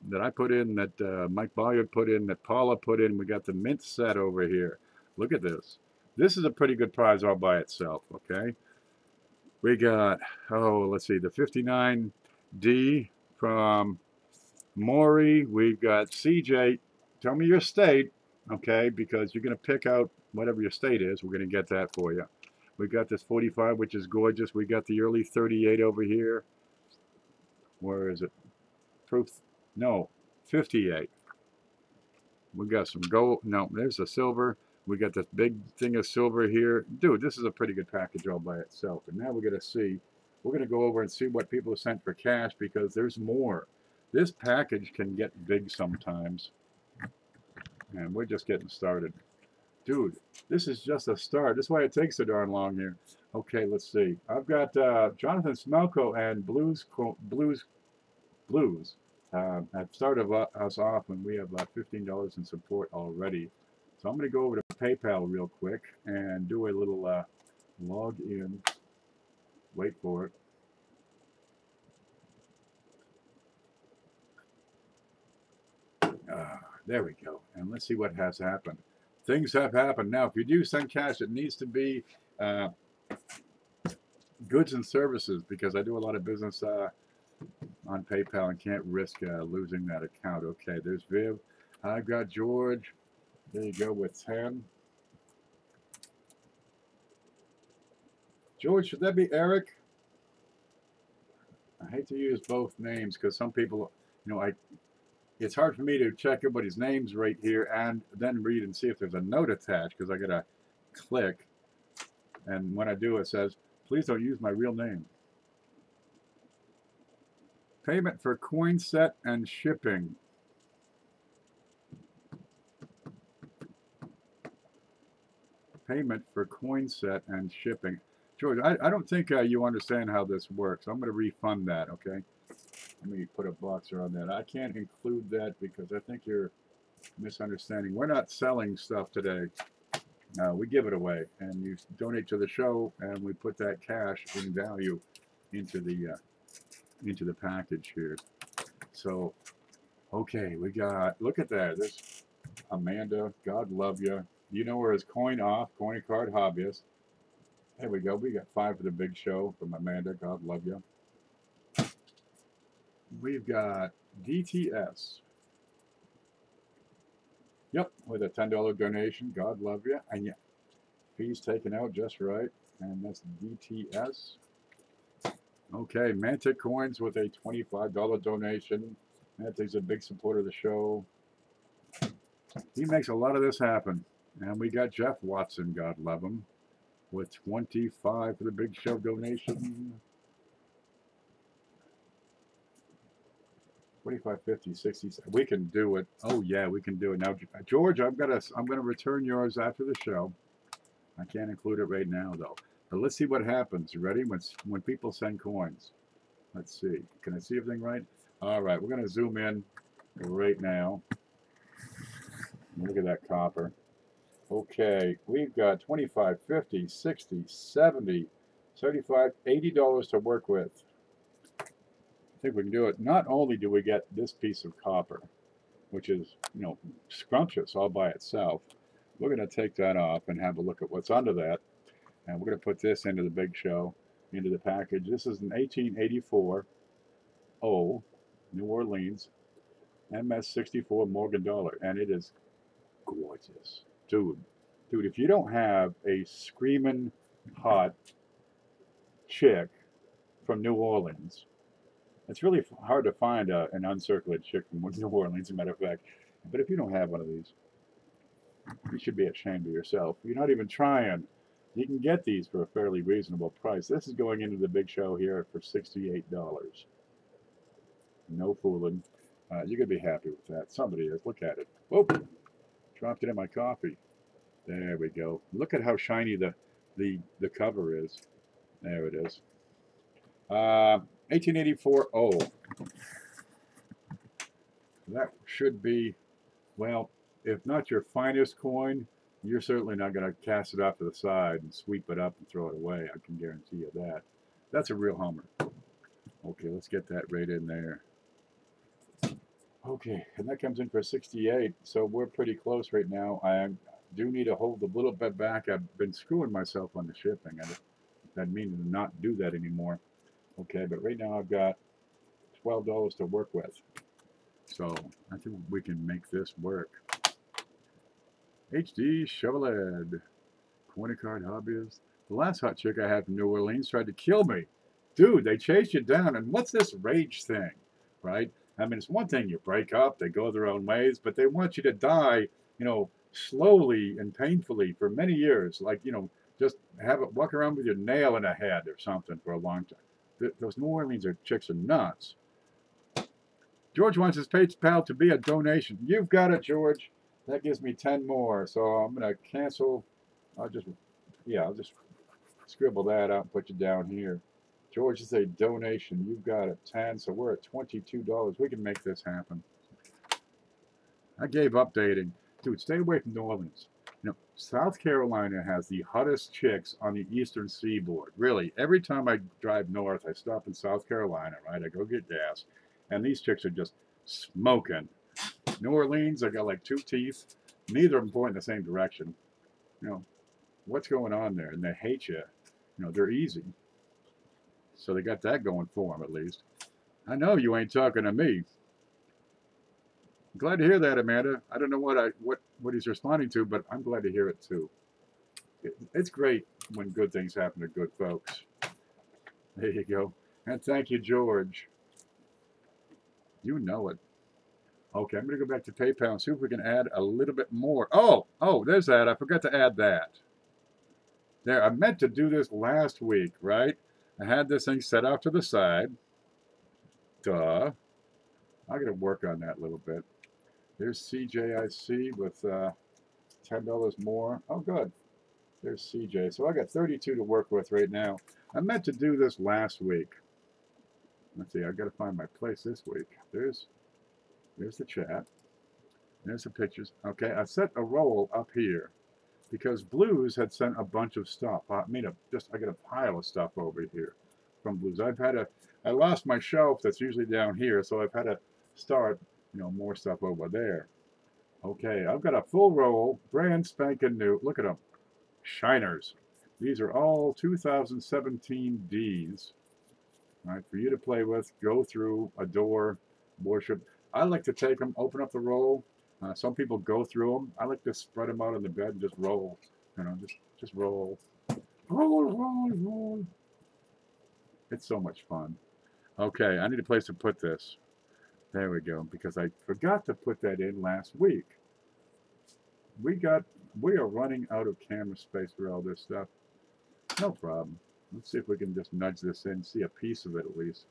that I put in, that Mike Bollard put in, that Paula put in. We got the mint set over here. Look at this. This is a pretty good prize all by itself, okay? We got, oh, let's see, the 59D from Maury. We've got CJ. Tell me your state, okay, because you're going to pick out whatever your state is. We're going to get that for you. We got this 45, which is gorgeous. We got the early 38 over here. Where is it? Proof? No, 58. We got some gold. No, there's a silver. We got this big thing of silver here. Dude, this is a pretty good package all by itself. And now we're going to see. We're going to go over and see what people have sent for cash, because there's more. This package can get big sometimes. And we're just getting started. Dude, this is just a start. That's why it takes so darn long here. Okay, let's see. I've got Jonathan Smelko and Blues have started us off, and we have $15 in support already. So I'm going to go over to PayPal real quick and do a little log in. Wait for it. There we go. And let's see what has happened. Things have happened. Now, if you do send cash, it needs to be goods and services, because I do a lot of business on PayPal and can't risk losing that account. Okay, there's Viv. I've got George. There you go with 10. George, should that be Eric? I hate to use both names because some people, you know, it's hard for me to check everybody's names right here and then read and see if there's a note attached, because I gotta click, and when I do it says, please don't use my real name. Payment for coin set and shipping. Payment for coin set and shipping. George, I don't think you understand how this works. I'm going to refund that, okay? Let me put a boxer on that. I can't include that because I think you're misunderstanding. We're not selling stuff today. We give it away, and you donate to the show, and we put that cash in value into the package here. So, okay, we got, look at that. This Amanda, God love you. You know her as Coin Off, Coin Card Hobbyist. There we go. We got 5 for the big show from Amanda. God love you. We've got DTS. Yep, with a $10 donation. God love you. And yeah, fees taken out just right. And that's DTS. Okay, Mantic Coins with a $25 donation. Mantic's a big supporter of the show. He makes a lot of this happen. And we got Jeff Watson, God love him, with 25 for the big show donation. 25, 50, 60. We can do it. Oh yeah, we can do it. Now, George, I'm gonna return yours after the show. I can't include it right now though. But let's see what happens. You ready? When people send coins. Let's see. Can I see everything right? All right, we're gonna zoom in right now. Look at that copper. Okay, we've got 25, 50, 60, 70, 35, $80 to work with. I think we can do it. Not only do we get this piece of copper, which is, you know, scrumptious all by itself, we're going to take that off and have a look at what's under that. And we're going to put this into the big show, into the package. This is an 1884 O, New Orleans, MS64 Morgan dollar, and it is gorgeous. Dude, if you don't have a screaming hot chick from New Orleans. It's really hard to find an uncirculated chick from New Orleans, as a matter of fact. But if you don't have one of these, you should be ashamed of yourself. You're not even trying. You can get these for a fairly reasonable price. This is going into the big show here for $68. No fooling. You're going to be happy with that. Somebody is. Look at it. Whoop! Dropped it in my coffee. There we go. Look at how shiny the cover is. There it is. 1884 O. That should be, well, if not your finest coin, you're certainly not going to cast it off to the side and sweep it up and throw it away. I can guarantee you that. That's a real Hummer. Okay, let's get that right in there. Okay, and that comes in for 68, so we're pretty close right now. I do need to hold a little bit back. I've been screwing myself on the shipping. I mean to not do that anymore. Okay, but right now I've got $12 to work with. So I think we can make this work. HD Chevrolet, corner card hobbyist. The last hot chick I had from New Orleans tried to kill me. Dude, they chase you down, and what's this rage thing, right? I mean, it's one thing you break up, they go their own ways, but they want you to die, you know, slowly and painfully for many years. Like, you know, just have it walk around with your nail in a head or something for a long time. Those New Orleans chicks are nuts. George wants his PayPal to be a donation. You've got it, George. That gives me 10 more. So I'm going to cancel. I'll just scribble that out and put you down here. George is a donation. You've got it, 10. So we're at $22. We can make this happen. I gave up dating. Dude, stay away from New Orleans. You know, South Carolina has the hottest chicks on the eastern seaboard. Really, every time I drive north, I stop in South Carolina, right? I go get gas. And these chicks are just smoking. New Orleans, I got like two teeth. Neither of them point in the same direction. You know, what's going on there? And they hate you. You know, they're easy. So they got that going for them, at least. I know you ain't talking to me. I'm glad to hear that, Amanda. I don't know what he's responding to, but I'm glad to hear it too. It's great when good things happen to good folks. There you go. And thank you, George. You know it. Okay, I'm going to go back to PayPal and see if we can add a little bit more. Oh, there's that. I forgot to add that. There, I meant to do this last week, right? I had this thing set off to the side. Duh. I'm going to work on that a little bit. There's CJIC with $10 more. Oh, good. There's CJ. So I got 32 to work with right now. I meant to do this last week. Let's see, I've got to find my place this week. There's the chat. There's the pictures. Okay, I set a roll up here because Blues had sent a bunch of stuff. I got a pile of stuff over here from Blues. I lost my shelf that's usually down here, so I've had to start, you know, more stuff over there. Okay, I've got a full roll, brand spanking new. Look at them, shiners. These are all 2017 Ds. All right, for you to play with, go through, adore, worship. I like to take them, open up the roll. Some people go through them. I like to spread them out on the bed and just roll. You know, just roll. Roll. It's so much fun. Okay, I need a place to put this. There we go, because I forgot to put that in last week. We are running out of camera space for all this stuff. No problem. Let's see if we can just nudge this in, see a piece of it at least.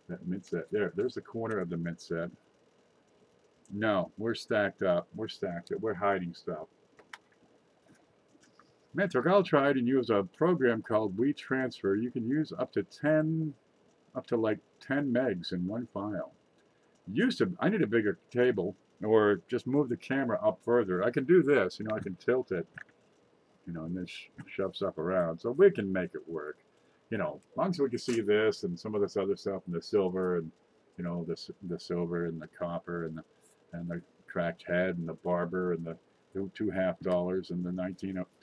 That mint set. There's the corner of the mint set. No, we're stacked up. We're stacked up. We're hiding stuff. Mentor, I'll try it and use a program called WeTransfer. You can use up to like 10 megs in one file. I need a bigger table, or just move the camera up further. I can do this, you know, I can tilt it, you know, and then shove stuff around. So we can make it work. You know, as long as we can see this and some of this other stuff, and the silver, and you know, the silver and the copper and the cracked head and the barber and the $2.50 and the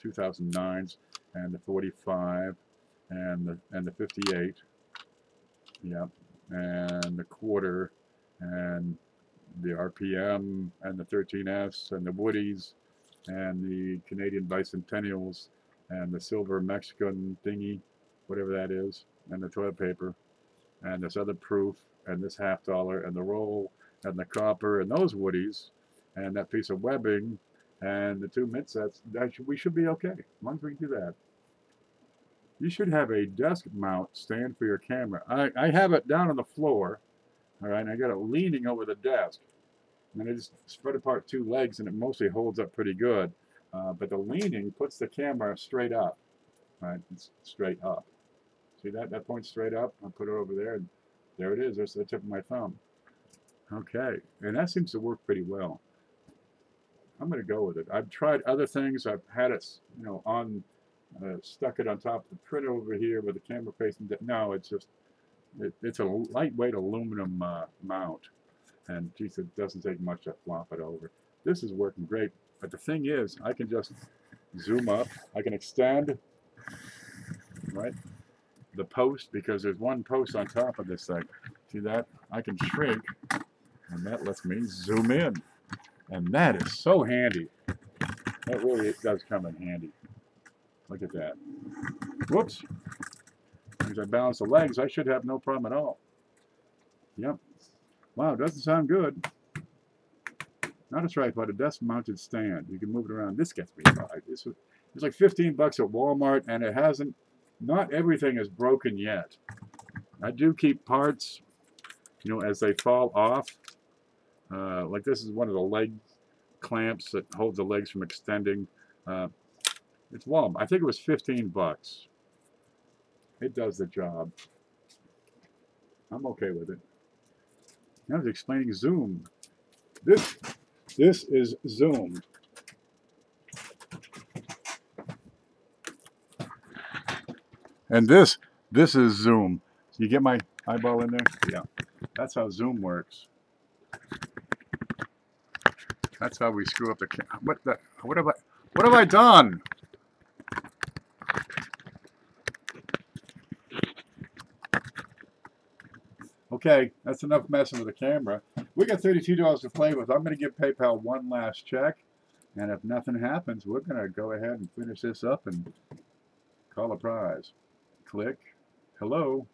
2009s and the 45 and the 58, yep, and the quarter and the RPM and the 13S and the Woodies and the Canadian Bicentennials and the silver Mexican thingy, whatever that is. and the toilet paper, and this other proof, and this $50, and the roll, and the copper, and those woodies, and that piece of webbing, and the 2 mitt sets, we should be okay. As long as we can do that. You should have a desk mount stand for your camera. I have it down on the floor, all right, and I got it leaning over the desk. And I just spread apart 2 legs, and it mostly holds up pretty good. But the leaning puts the camera straight up, right? It's straight up. See that? That points straight up. I'll put it over there, and there it is. There's the tip of my thumb. Okay, and that seems to work pretty well. I'm going to go with it. I've tried other things. I've had it, you know, on, stuck it on top of the printer over here with the camera facing. No, it's just, it's a lightweight aluminum mount. And geez, it doesn't take much to flop it over. This is working great. But the thing is, I can just zoom up. I can extend, right, the post, because there's 1 post on top of this thing. See that? I can shrink, and that lets me zoom in. And that is so handy. That really does come in handy. Look at that. Whoops. As I balance the legs, I should have no problem at all. Yep. Wow, doesn't sound good. Not a tripod, a desk-mounted stand. You can move it around. This gets me high. It's like 15 bucks at Walmart, and it hasn't, not everything is broken yet. I do keep parts, you know, as they fall off. Like this is one of the leg clamps that holds the legs from extending. It's Walmart. I think it was 15 bucks. It does the job. I'm okay with it. Now I was explaining Zoom. This is Zoom. And this is Zoom. You get my eyeball in there? Yeah. That's how Zoom works. That's how we screw up the camera. What have I done? Okay, that's enough messing with the camera. We got $32 to play with. I'm going to give PayPal one last check, and if nothing happens, we're going to go ahead and finish this up and call a prize. Click. Hello.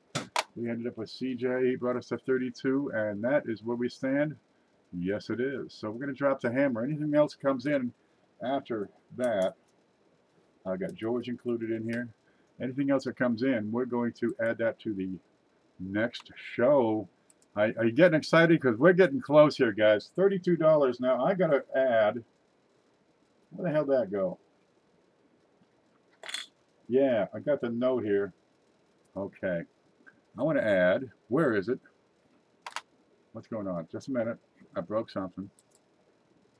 We ended up with CJ. He brought us to 32, and that is where we stand. Yes, it is. So we're going to drop the hammer. Anything else comes in after that, I got George included in here. Anything else that comes in, we're going to add that to the next show. Are you getting excited? Because we're getting close here, guys. $32 now. I got to add. Where the hell did that go? Yeah, I got the note here. Okay. I want to add. Where is it? What's going on? Just a minute. I broke something.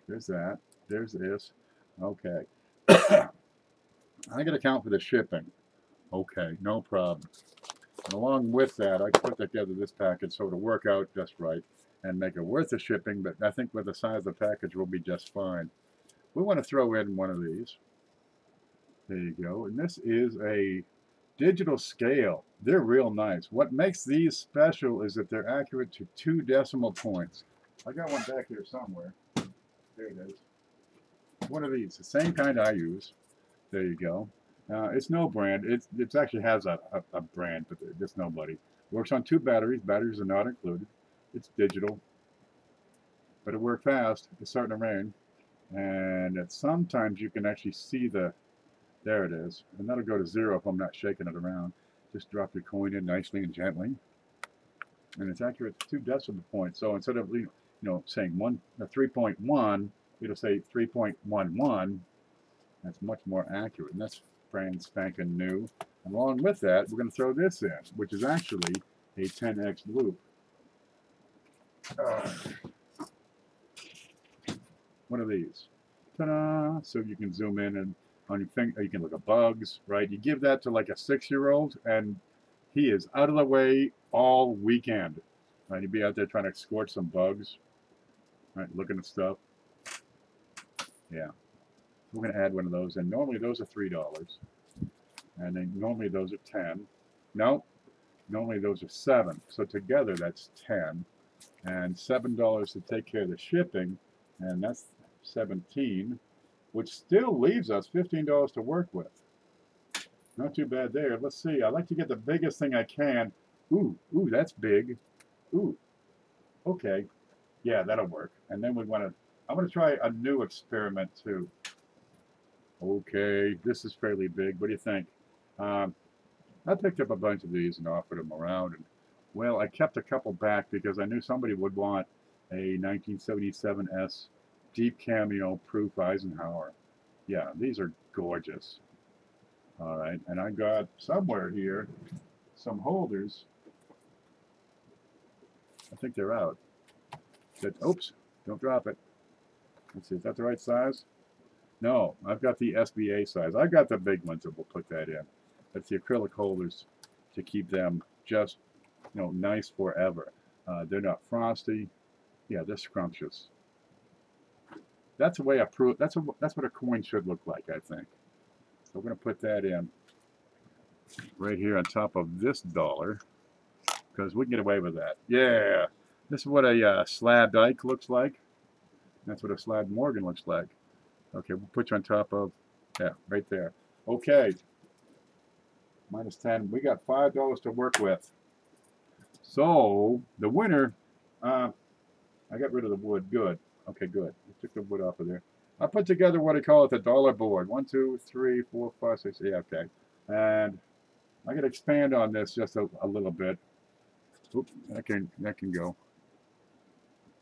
There's that. There's this. Okay. I got to account for the shipping. Okay, no problem. And along with that, I put together this package so it'll work out just right and make it worth the shipping, but I think with the size of the package, we'll be just fine. We want to throw in one of these. There you go. And this is a digital scale. They're real nice. What makes these special is that they're accurate to 2 decimal points. I got one back here somewhere. There it is. One of these, the same kind I use. There you go. It's no brand. It actually has a brand, but just nobody. Works on 2 batteries. Batteries are not included. It's digital, but it worked fast. It's starting to rain, and sometimes you can actually see the. There it is, and that'll go to 0 if I'm not shaking it around. Just drop your coin in nicely and gently, and it's accurate to 2 decimal points. So instead of saying 3.1, it'll say 3.11. That's much more accurate, and that's brand spanking new. And along with that, we're going to throw this in, which is actually a 10x loop. One of these. Ta-da! So you can zoom in and on your finger, you can look at bugs, right? You give that to like a 6-year-old, and he is out of the way all weekend. Right? He'd be out there trying to scorch some bugs, right? Looking at stuff. Yeah. We're going to add one of those, and normally those are $3, and then normally those are 10. No, normally those are 7. So together that's 10, and $7 to take care of the shipping, and that's 17, which still leaves us $15 to work with. Not too bad there. Let's see. I like to get the biggest thing I can. Ooh, that's big. Ooh, okay. Yeah, that'll work. And then I want to try a new experiment too. Okay, this is fairly big. What do you think? Um, I picked up a bunch of these and offered them around. And well, I kept a couple back because I knew somebody would want a 1977S deep cameo proof Eisenhower. Yeah, these are gorgeous. All right, and I got somewhere here some holders. I think they're out. Oops, don't drop it. Let's see, is that the right size? No, I've got the SBA size. I've got the big ones that we'll put that in. That's the acrylic holders to keep them just, nice forever. They're not frosty. Yeah, they're scrumptious. That's the way that's what a coin should look like, I think. So we're going to put that in right here on top of this dollar because we can get away with that. Yeah, this is what a slabbed Ike looks like. That's what a slabbed Morgan looks like. Okay, we'll put you on top of, yeah, right there. Okay, minus 10. We got $5 to work with. So the winner, I got rid of the wood. Good. Okay, good. I took the wood off of there. I put together what I call it the dollar board. 1, 2, 3, 4, 5, 6. Yeah, okay. And I got to expand on this just a little bit. Oops, that can go.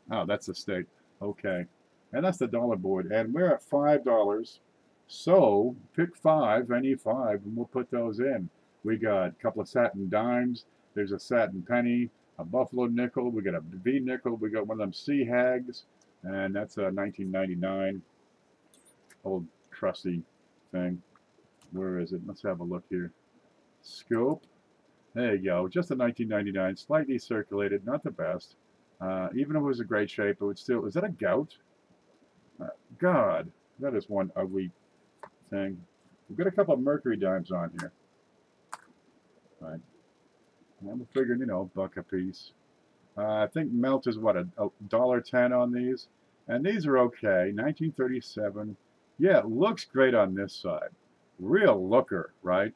Oh, that's the stake. Okay. And that's the dollar board. And we're at $5. So pick 5, any 5, and we'll put those in. We got a couple of satin dimes. There's a satin penny, a buffalo nickel. We got a V nickel. We got one of them sea hags. And that's a 1999 old trusty thing. Where is it? Let's have a look here. Scope. There you go. Just a 1999, slightly circulated, not the best. Even if it was a great shape, it would still. Is that a gout? God, that is one ugly thing. We've got a couple of mercury dimes on here. Right. I'm figuring, buck a piece. I think melt is what, $1.10 on these, and these are okay. 1937. Yeah, it looks great on this side. Real looker, right?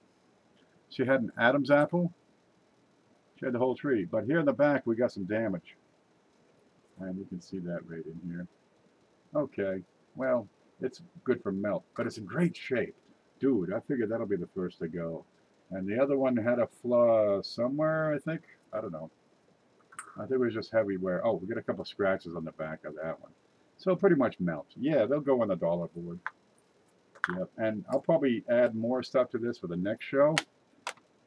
She had an Adam's apple. She had the whole tree, but here in the back we got some damage, and you can see that right in here. Okay, well, it's good for melt, but it's in great shape. Dude, I figured that'll be the first to go. And the other one had a flaw somewhere, I think. I don't know. I think it was just heavy wear. Oh, we got a couple scratches on the back of that one. So pretty much melt. Yeah, they'll go on the dollar board. Yep, and I'll probably add more stuff to this for the next show.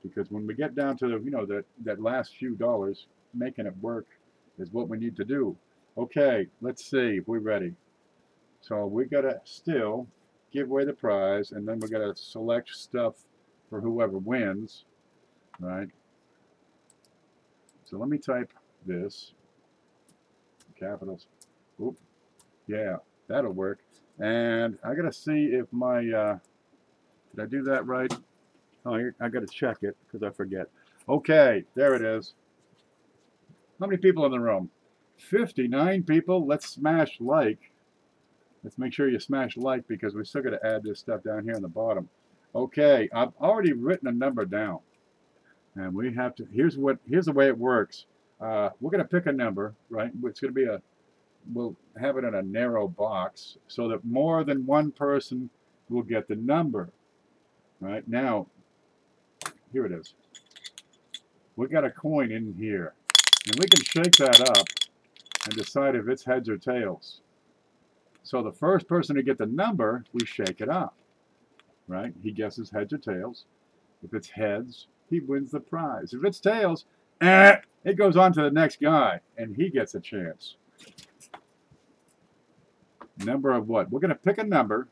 Because when we get down to, that last few dollars, making it work is what we need to do. Okay, let's see if we're ready. So we gotta still give away the prize, and then we gotta select stuff for whoever wins, right? So let me type this, capitals. Oop, yeah, that'll work. And I gotta see if my, did I do that right? Oh, I gotta check it because I forget. Okay, there it is. How many people in the room? 59 people. Let's smash like. Let's make sure you smash like because we still got to add this stuff down here on the bottom. Okay, I've already written a number down, and we have to. Here's the way it works. We're gonna pick a number, right? It's gonna be we'll have it in a narrow box so that more than one person will get the number. Right now, here it is. We got a coin in here, and we can shake that up and decide if it's heads or tails. So the first person to get the number, we shake it up, right? He guesses heads or tails. If it's heads, he wins the prize. If it's tails, it goes on to the next guy, and he gets a chance. Number of what? We're going to pick a number,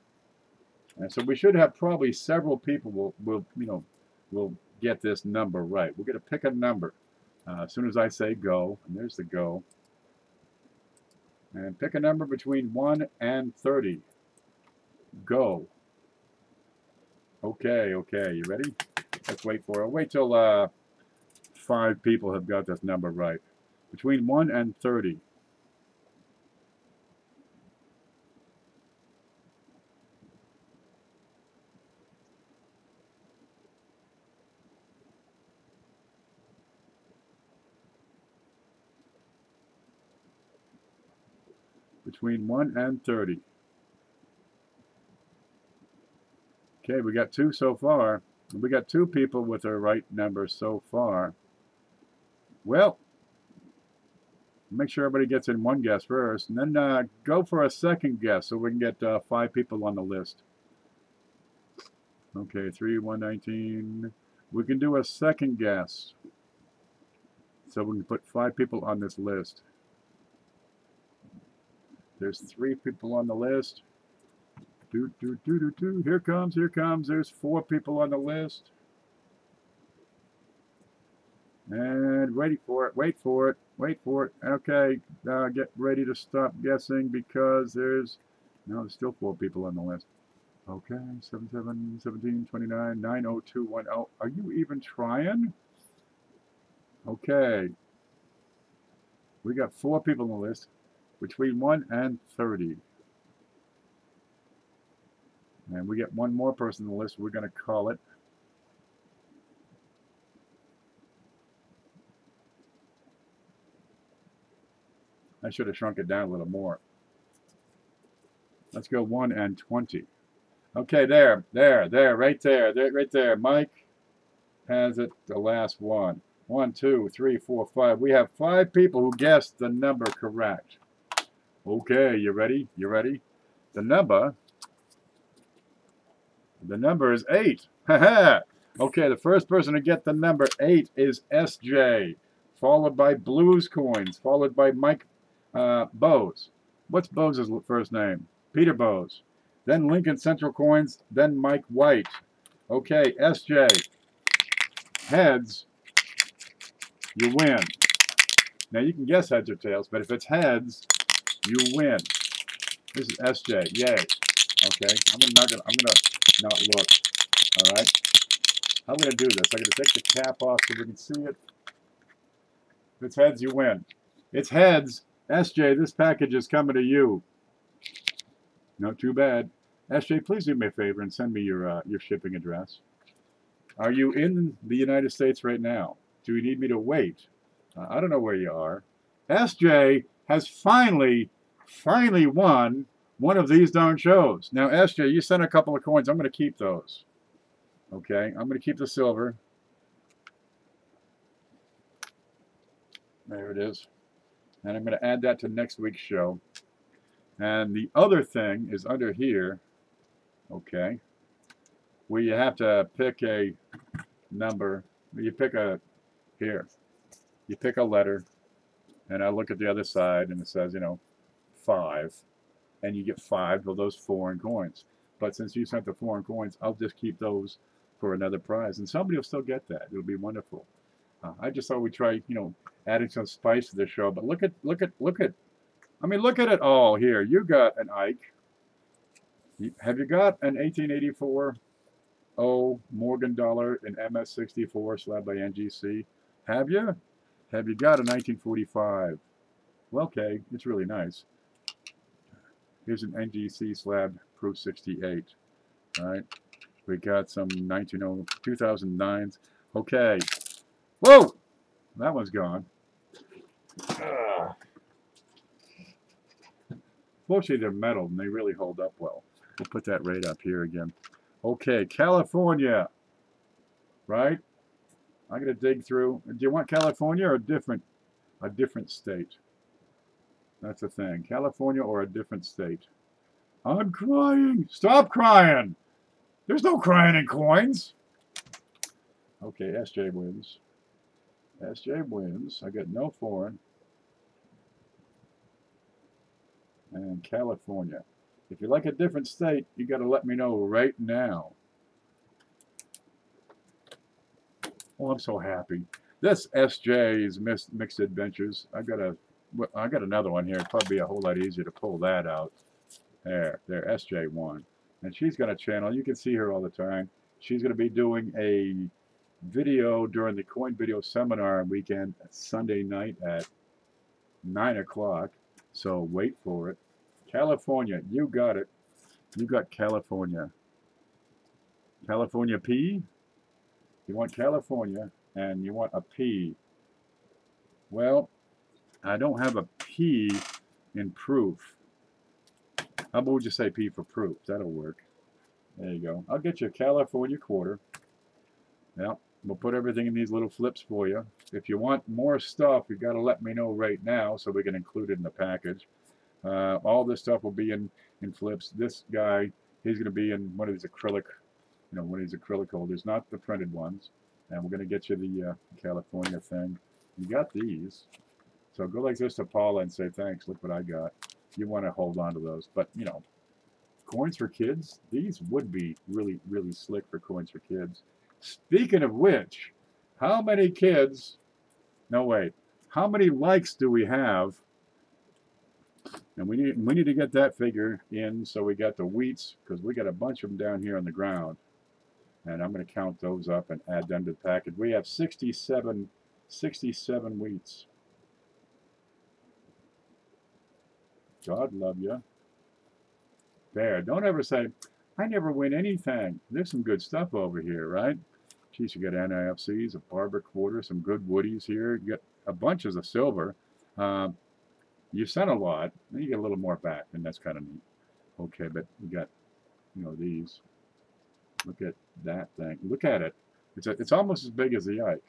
and so we should have probably several people will get this number right. We're going to pick a number. As soon as I say go, and there's the go. And pick a number between 1 and 30. Go. Okay, you ready? Let's wait for it. Wait till 5 people have got this number right. Between 1 and 30. between 1 and 30. Okay, we got 2 so far. We got 2 people with the right number so far. Well, make sure everybody gets in 1 guess first, and then go for a second guess so we can get 5 people on the list. Okay, 3, 119. We can do a second guess. So we can put 5 people on this list. There's 3 people on the list. Here comes, here comes. There's 4 people on the list. And wait for it, wait for it, wait for it. Okay, get ready to stop guessing because there's still 4 people on the list. Okay, 77, 17, 29, 90210. Are you even trying? Okay. We got 4 people on the list between 1 and 30. And we get 1 more person on the list. We're going to call it. I should have shrunk it down a little more. Let's go 1 and 20. Okay, there, right there. Mike has it, the last one. 1, 2, 3, 4, 5. We have 5 people who guessed the number correct. Okay, you ready? You ready? The number is 8. Haha. Okay, the first person to get the number 8 is SJ, followed by Blues Coins, followed by Mike Bose. What's Bose's first name? Peter Bose. Then Lincoln Central Coins, then Mike White. Okay, SJ. Heads, you win. Now you can guess heads or tails, but if it's heads, you win. This is SJ. Yay. Okay, I'm gonna not look. All right. How am I gonna do this? I'm gonna take the cap off so we can see it. If it's heads, you win. It's heads. SJ, this package is coming to you. Not too bad. SJ, please do me a favor and send me your shipping address. Are you in the United States right now? Do you need me to wait? I don't know where you are. SJ has finally won one of these darn shows. Now, SJ, you sent a couple of coins. I'm going to keep those. Okay, I'm going to keep the silver. There it is. And I'm going to add that to next week's show. And the other thing is under here, okay, where you have to pick a number. You pick a, here, you pick a letter, and I look at the other side, and it says, 5, and you get 5 of those foreign coins. But since you sent the foreign coins, I'll just keep those for another prize, and somebody will still get that. It'll be wonderful. I just thought we'd try, adding some spice to the show. But look at it all here. You got an Ike. Have you got an 1884 Morgan dollar in MS64 slab by NGC? Have you? Have you got a 1945? Well, okay, it's really nice. Here's an NGC slab proof 68. All right. We got some 2009s. Okay. Whoa! That one's gone. Fortunately, they're metal and they really hold up well. We'll put that right up here again. Okay, California. Right? I'm going to dig through. Do you want California or a different state? That's the thing. California or a different state. I'm crying. Stop crying. There's no crying in coins. Okay, SJ wins. SJ wins. I got no foreign. And California. If you like a different state, you got to let me know right now. Oh, I'm so happy. This SJ's Mixed Adventures. I got another one here. It'd probably be a whole lot easier to pull that out. There, SJ won. And she's got a channel. You can see her all the time. She's going to be doing a video during the Coin Video Seminar weekend Sunday night at 9 o'clock. So wait for it. California, you got it. You got California. California P? You want California and you want a P. Well, I don't have a P in proof. How about we just say P for proof? That'll work. There you go. I'll get you a California quarter. Yeah, we'll put everything in these little flips for you. If you want more stuff, you got to let me know right now so we can include it in the package. All this stuff will be in flips. This guy, he's going to be in one of these acrylic, one of these acrylic holders, not the printed ones. And we're going to get you the California thing. You got these. So go like this to Paula and say, thanks, look what I got. You want to hold on to those. But, coins for kids, these would be really, really slick for coins for kids. Speaking of which, how many kids, no wait, how many likes do we have? And we need to get that figure in, so we got the wheats, because we got a bunch of them down here on the ground. And I'm going to count those up and add them to the package. We have 67 wheats. God love you. There, don't ever say, I never win anything. There's some good stuff over here, right? Geez, you got NIFCs, a barber quarter, some good woodies here. You got a bunches of silver. You sent a lot, then you get a little more back, and that's kind of neat. Okay, but you got, these. Look at that thing. Look at it. It's almost as big as the Ike.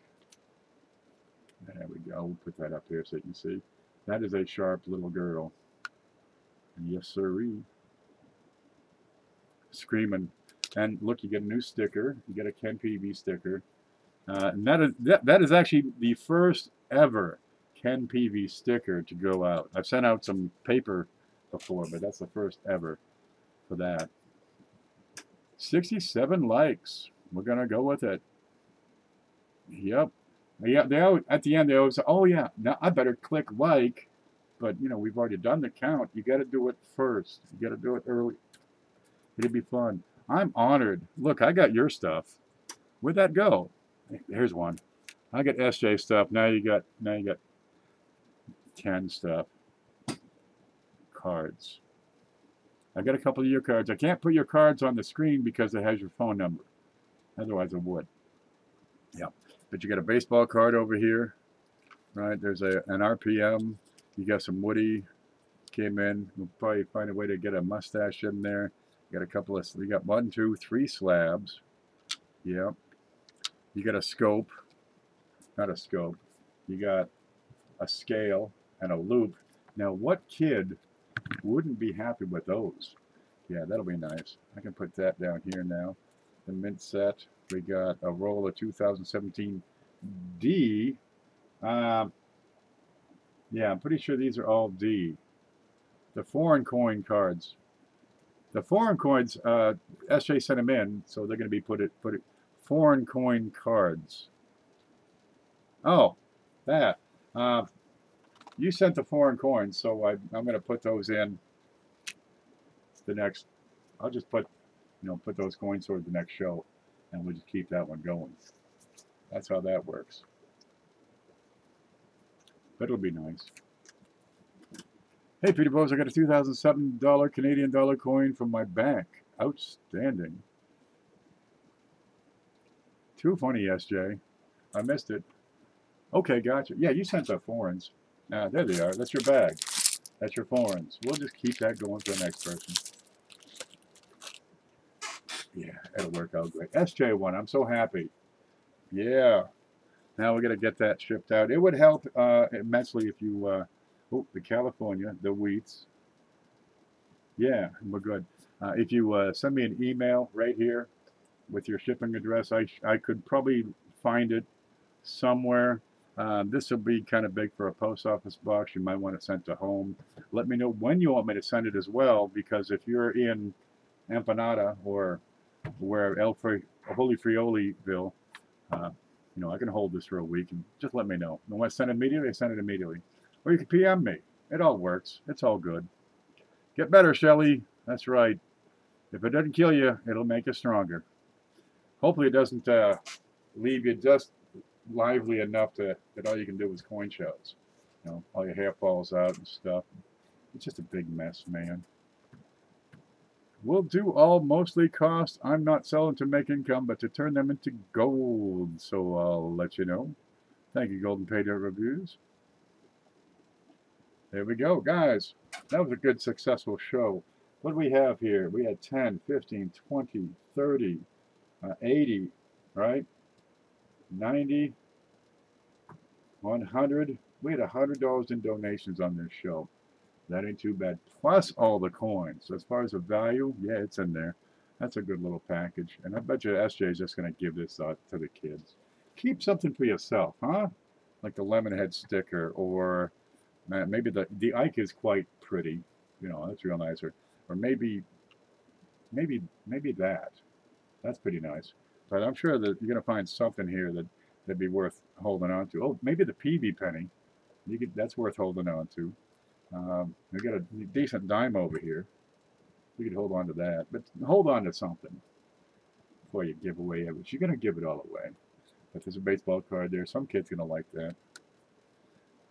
There we go. We'll put that up here so you can see. That is a sharp little girl. Yes, sirree. Screaming. And look, you get a new sticker. You get a Ken Peavy sticker. And that is actually the first ever Ken Peavy sticker to go out. I've sent out some paper before, but that's the first ever for that. 67 likes. We're going to go with it. Yep. Yeah, they always, at the end, they always say, oh, yeah, now I better click like. But, we've already done the count. You got to do it first. You got to do it early. It'll be fun. I'm honored. Look, I got your stuff. Where'd that go? Here's one. I got SJ stuff. Now you got Ken stuff. Cards. I got a couple of your cards. I can't put your cards on the screen because it has your phone number. Otherwise, I would. Yeah. But you got a baseball card over here, right? There's an RPM. You got some Woody. Came in. We'll probably find a way to get a mustache in there. You got a couple of. You got 1, 2, 3 slabs. Yeah. You got a scope. Not a scope. You got a scale and a loop. Now, what kid wouldn't be happy with those? Yeah, that'll be nice. I can put that down here now. The mint set. We got a roll of 2017 D. Yeah, I'm pretty sure these are all D. The foreign coin cards. The foreign coins, SJ sent them in, so they're going to be put it. Foreign coin cards. Oh, that. You sent the foreign coins, so I'm going to put those in the next. I'll just put those coins toward the next show, and we'll just keep that one going. That's how that works. But it'll be nice. Hey, Peter Bose, I got a $2007 Canadian dollar coin from my bank. Outstanding. Too funny, SJ. I missed it. Okay, gotcha. Yeah, you sent the foreigns. There they are. That's your bag. That's your foreigns. We'll just keep that going for the next person. Yeah, it'll work out great. SJ1, I'm so happy. Yeah. Now we're going to get that shipped out. It would help immensely if you, the California, the wheats. Yeah, we're good. If you send me an email right here with your shipping address, I could probably find it somewhere. This will be kind of big for a post office box. You might want it sent to home. Let me know when you want me to send it as well, because if you're in Empanada or where Holy Frioliville, I can hold this for a week, and just let me know. You want to send it immediately? Send it immediately. Or you can PM me. It all works. It's all good. Get better, Shelly. That's right. If it doesn't kill you, it'll make you stronger. Hopefully it doesn't leave you just lively enough that all you can do is coin shows. All your hair falls out and stuff. It's just a big mess, man. We'll do all mostly cost. I'm not selling to make income, but to turn them into gold. So I'll let you know. Thank you, Golden Pay Dirt Reviews. There we go, guys. That was a good, successful show. What do we have here? We had 10, 15, 20, 30, 80, right? 90, 100. We had $100 in donations on this show. That ain't too bad. Plus all the coins. As far as the value, yeah, it's in there. That's a good little package. And I bet you SJ is just going to give this out to the kids. Keep something for yourself, huh? Like the Lemonhead sticker, or maybe the Ike is quite pretty. You know, that's real nice. Or maybe that. That's pretty nice. But I'm sure that you're going to find something here that'd be worth holding on to. Oh, maybe the PV penny. That's worth holding on to. We got a decent dime over here. We could hold on to that, but hold on to something before you give away everything. You're gonna give it all away. But there's a baseball card there. Some kid's gonna like that.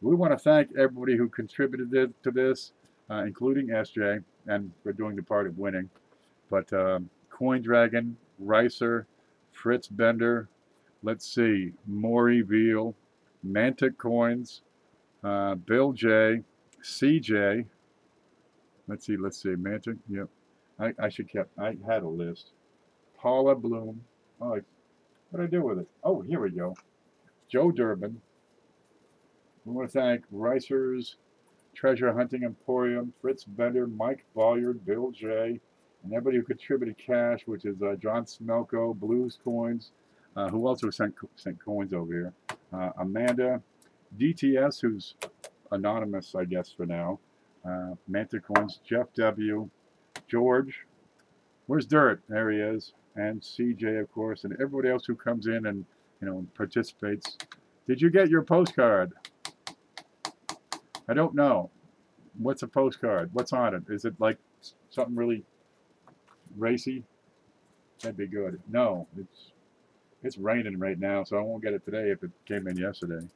We want to thank everybody who contributed to this, including SJ, and for doing the part of winning. But Coin Dragon, Ricer, Fritz Bender, let's see, Maury Veal, Mantic Coins, Bill J, CJ. Let's see, Mantic. Yep. I had a list. Paula Bloom. Oh, what did I do with it? Oh, here we go. Joe Durbin. We want to thank Ricers, Treasure Hunting Emporium, Fritz Bender, Mike Bolliard, Bill J, and everybody who contributed cash, which is John Smelko, Blues Coins, who also sent coins over here. Amanda, DTS, who's anonymous, I guess, for now. Mantic Coins, Jeff W, George, where's Dirt? There he is, and CJ, of course, and everybody else who comes in and participates. Did you get your postcard? I don't know. What's a postcard? What's on it? Is it like something really racy? That'd be good. No, it's raining right now, so I won't get it today if it came in yesterday.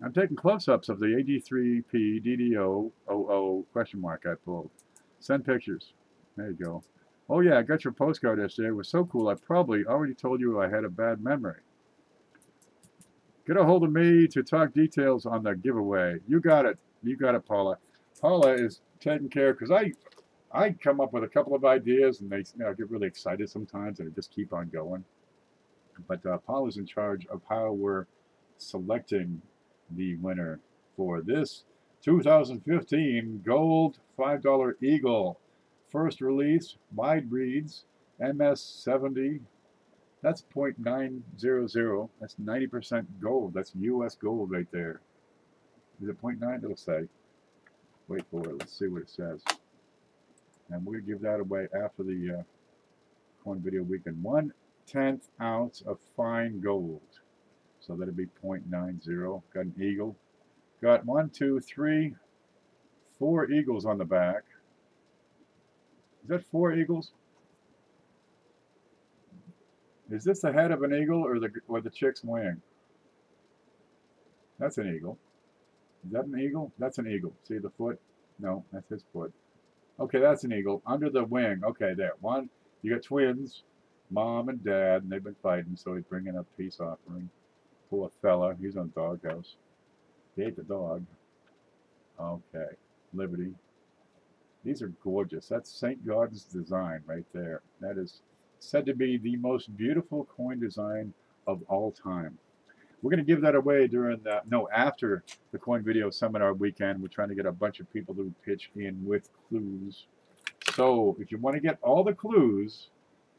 I'm taking close-ups of the AD3P DDO00 question mark I pulled. Send pictures. There you go. Oh yeah, I got your postcard yesterday. It was so cool. I probably already told you I had a bad memory. Get a hold of me to talk details on the giveaway. You got it. You got it, Paula. Paula is taking care, because I come up with a couple of ideas and they get really excited sometimes and I just keep on going. But Paula's in charge of how we're selecting the winner for this 2015 Gold $5 Eagle. First release, wide breeds, MS70. That's 0.900. That's 90% gold. That's US gold right there. Is it 0.9? It'll say. Wait for it. Let's see what it says. And we'll give that away after the coin video weekend. 1/10 ounce of fine gold. So that'd be 0.90. Got an eagle. Got 1, 2, 3, 4 eagles on the back. Is that 4 eagles? Is this the head of an eagle or the chick's wing? That's an eagle. Is that an eagle? That's an eagle. See the foot? No, that's his foot. Okay, that's an eagle. Under the wing. Okay, there. One. You got twins, mom and dad, and they've been fighting, so he's bringing a peace offering. Poor fella. He's on doghouse. He ate the dog. Okay. Liberty. These are gorgeous. That's St. Gordon's design right there. That is said to be the most beautiful coin design of all time. We're going to give that away after the coin video seminar weekend. We're trying to get a bunch of people to pitch in with clues. So if you want to get all the clues,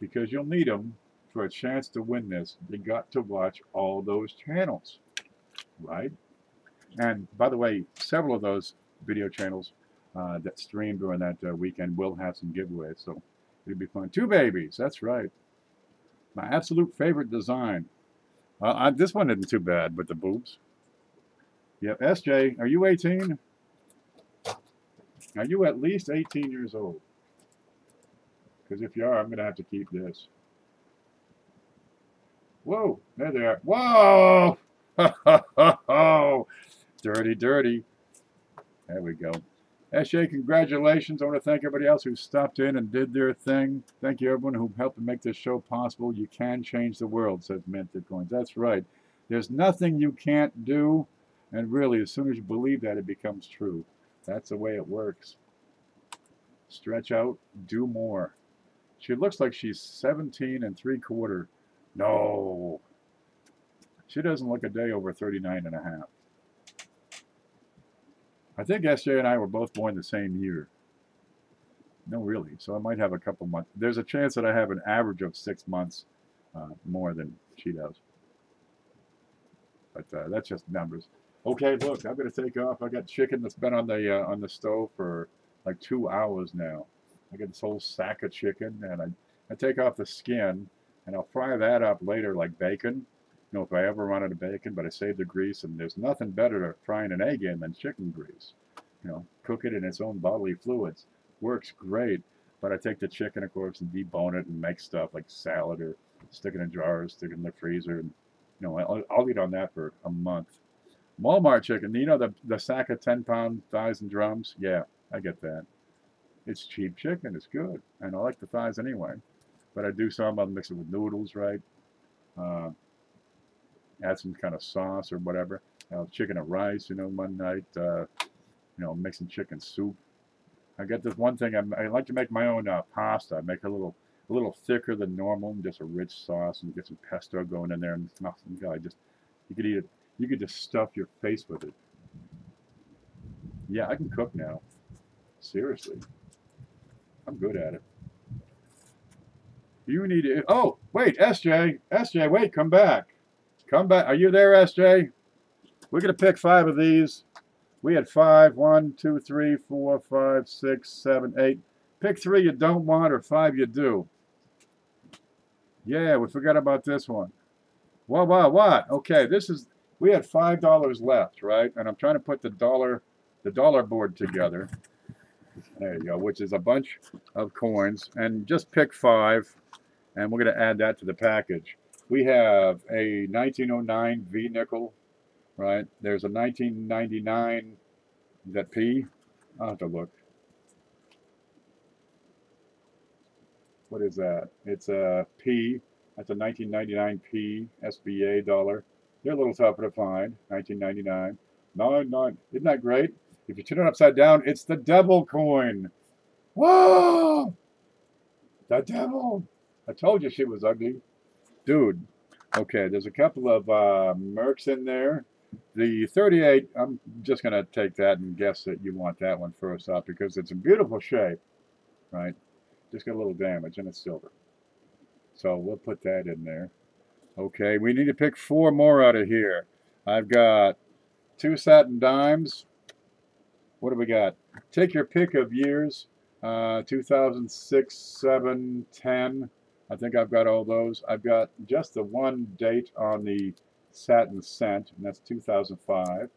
because you'll need them for a chance to win this, you got to watch all those channels, right? And by the way, several of those video channels that stream during that weekend will have some giveaways, so it'll be fun. 2 babies, that's right. My absolute favorite design. This one isn't too bad with the boobs. Yep, SJ, are you 18? Are you at least 18 years old? Because if you are, I'm going to have to keep this. Whoa, there they are. Whoa! Dirty, dirty. There we go. SJ, congratulations. I want to thank everybody else who stopped in and did their thing. Thank you, everyone who helped to make this show possible. You can change the world, says Minted Coins. That's right. There's nothing you can't do. And really, as soon as you believe that, it becomes true. That's the way it works. Stretch out, do more. She looks like she's 17 3/4. No. She doesn't look a day over 39 and a half. I think SJ and I were both born the same year. No, really. So I might have a couple months. There's a chance that I have an average of 6 months more than she does. But that's just numbers. Okay, look, I'm going to take off. I got chicken that's been on the stove for like 2 hours now. I got this whole sack of chicken, and I take off the skin, and I'll fry that up later like bacon. You know, if I ever run out of bacon, but I save the grease, and there's nothing better to frying an egg in than chicken grease. You know, cook it in its own bodily fluids. Works great, but I take the chicken, of course, and debone it and make stuff like salad or stick it in jars, stick it in the freezer, and you know, I'll eat on that for a month. Walmart chicken, you know, the sack of 10-pound thighs and drums? Yeah, I get that. It's cheap chicken, it's good, and I like the thighs anyway. But I do some, I'll mix it with noodles, right? Add some kind of sauce or whatever. Chicken and rice, you know, one night, you know, mixing chicken soup. I got this one thing, I like to make my own pasta. I make it a little thicker than normal, just a rich sauce, and get some pesto going in there, and God, you could eat it. You could just stuff your face with it. Yeah, I can cook now. Seriously, I'm good at it. You need to. Oh, wait, SJ, wait, come back. Come back. Are you there, SJ? We're gonna pick 5 of these. We had 5. 1, 2, 3, 4, 5, 6, 7, 8. Pick 3 you don't want or 5 you do. Yeah, we forgot about this one. What? Okay, we had $5 left, right? And I'm trying to put the dollar board together. There you go, which is a bunch of coins. And just pick 5, and we're going to add that to the package. We have a 1909 V nickel, right? There's a 1999, is that P? I'll have to look. What is that? It's a P. That's a 1999 P SBA dollar. They're a little tougher to find. 1999. No, isn't that great? If you turn it upside down, it's the devil coin. Whoa! The devil. I told you she was ugly. Dude. Okay, there's a couple of mercs in there. The 38, I'm just going to take that and guess that you want that one first up because it's a beautiful shape, right? Just got a little damage and it's silver. So we'll put that in there. Okay, we need to pick 4 more out of here. I've got 2 satin dimes. What do we got? Take your pick of years. 2006, 7, 10. I think I've got all those. I've got just the one date on the satin cent, and that's 2005.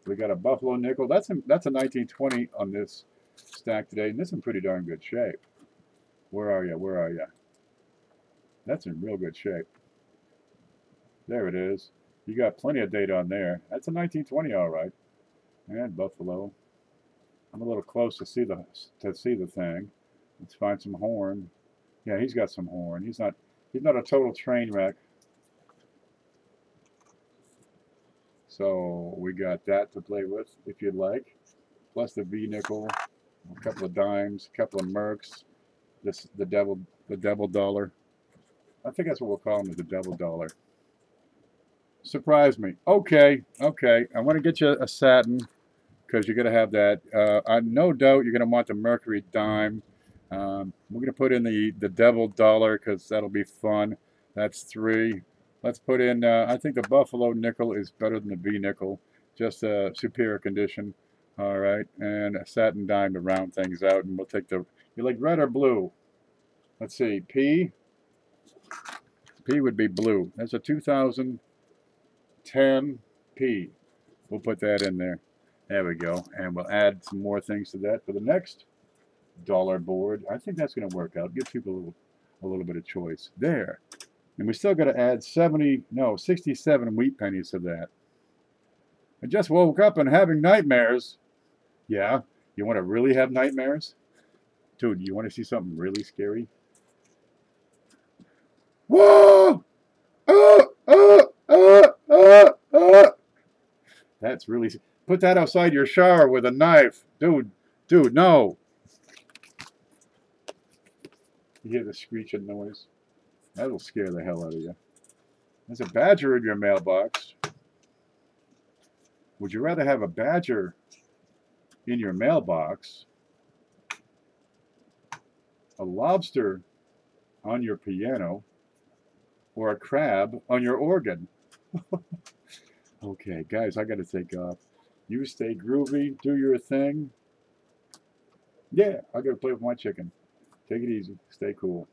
We got a buffalo nickel. That's a 1920 on this stack today, and this is in pretty darn good shape. Where are you? That's in real good shape. There it is. You got plenty of data on there. That's a 1920, all right. And buffalo. I'm a little close to see the thing. Let's find some horn. Yeah, he's got some horn. He's not a total train wreck. So we got that to play with, if you'd like. Plus the V nickel, a couple of dimes, a couple of mercs. The devil dollar. I think that's what we'll call him, is the devil dollar. Surprise me. Okay. I want to get you a satin because you're going to have that. No doubt you're going to want the mercury dime. We're going to put in the devil dollar because that'll be fun. That's 3. Let's put in, I think the buffalo nickel is better than the V nickel. Just a superior condition. All right. And a satin dime to round things out. And we'll take you like red or blue? Let's see. P would be blue. That's a 2010 P. We'll put that in there. There we go. And we'll add some more things to that for the next dollar board. I think that's going to work out. Give people a little bit of choice. There. And we still got to add 67 wheat pennies to that. I just woke up and having nightmares. Yeah. You want to really have nightmares? Dude, you want to see something really scary? Whoa! That's really... Put that outside your shower with a knife. Dude, no. You hear the screeching noise? That'll scare the hell out of you. There's a badger in your mailbox. Would you rather have a badger in your mailbox, a lobster on your piano, or a crab on your organ? Okay, guys, I got to take off. You stay groovy, do your thing. Yeah, I got to play with my chicken. Take it easy. Stay cool.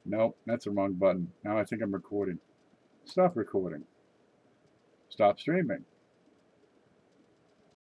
Nope, that's the wrong button. Now I think I'm recording. Stop recording. Stop streaming.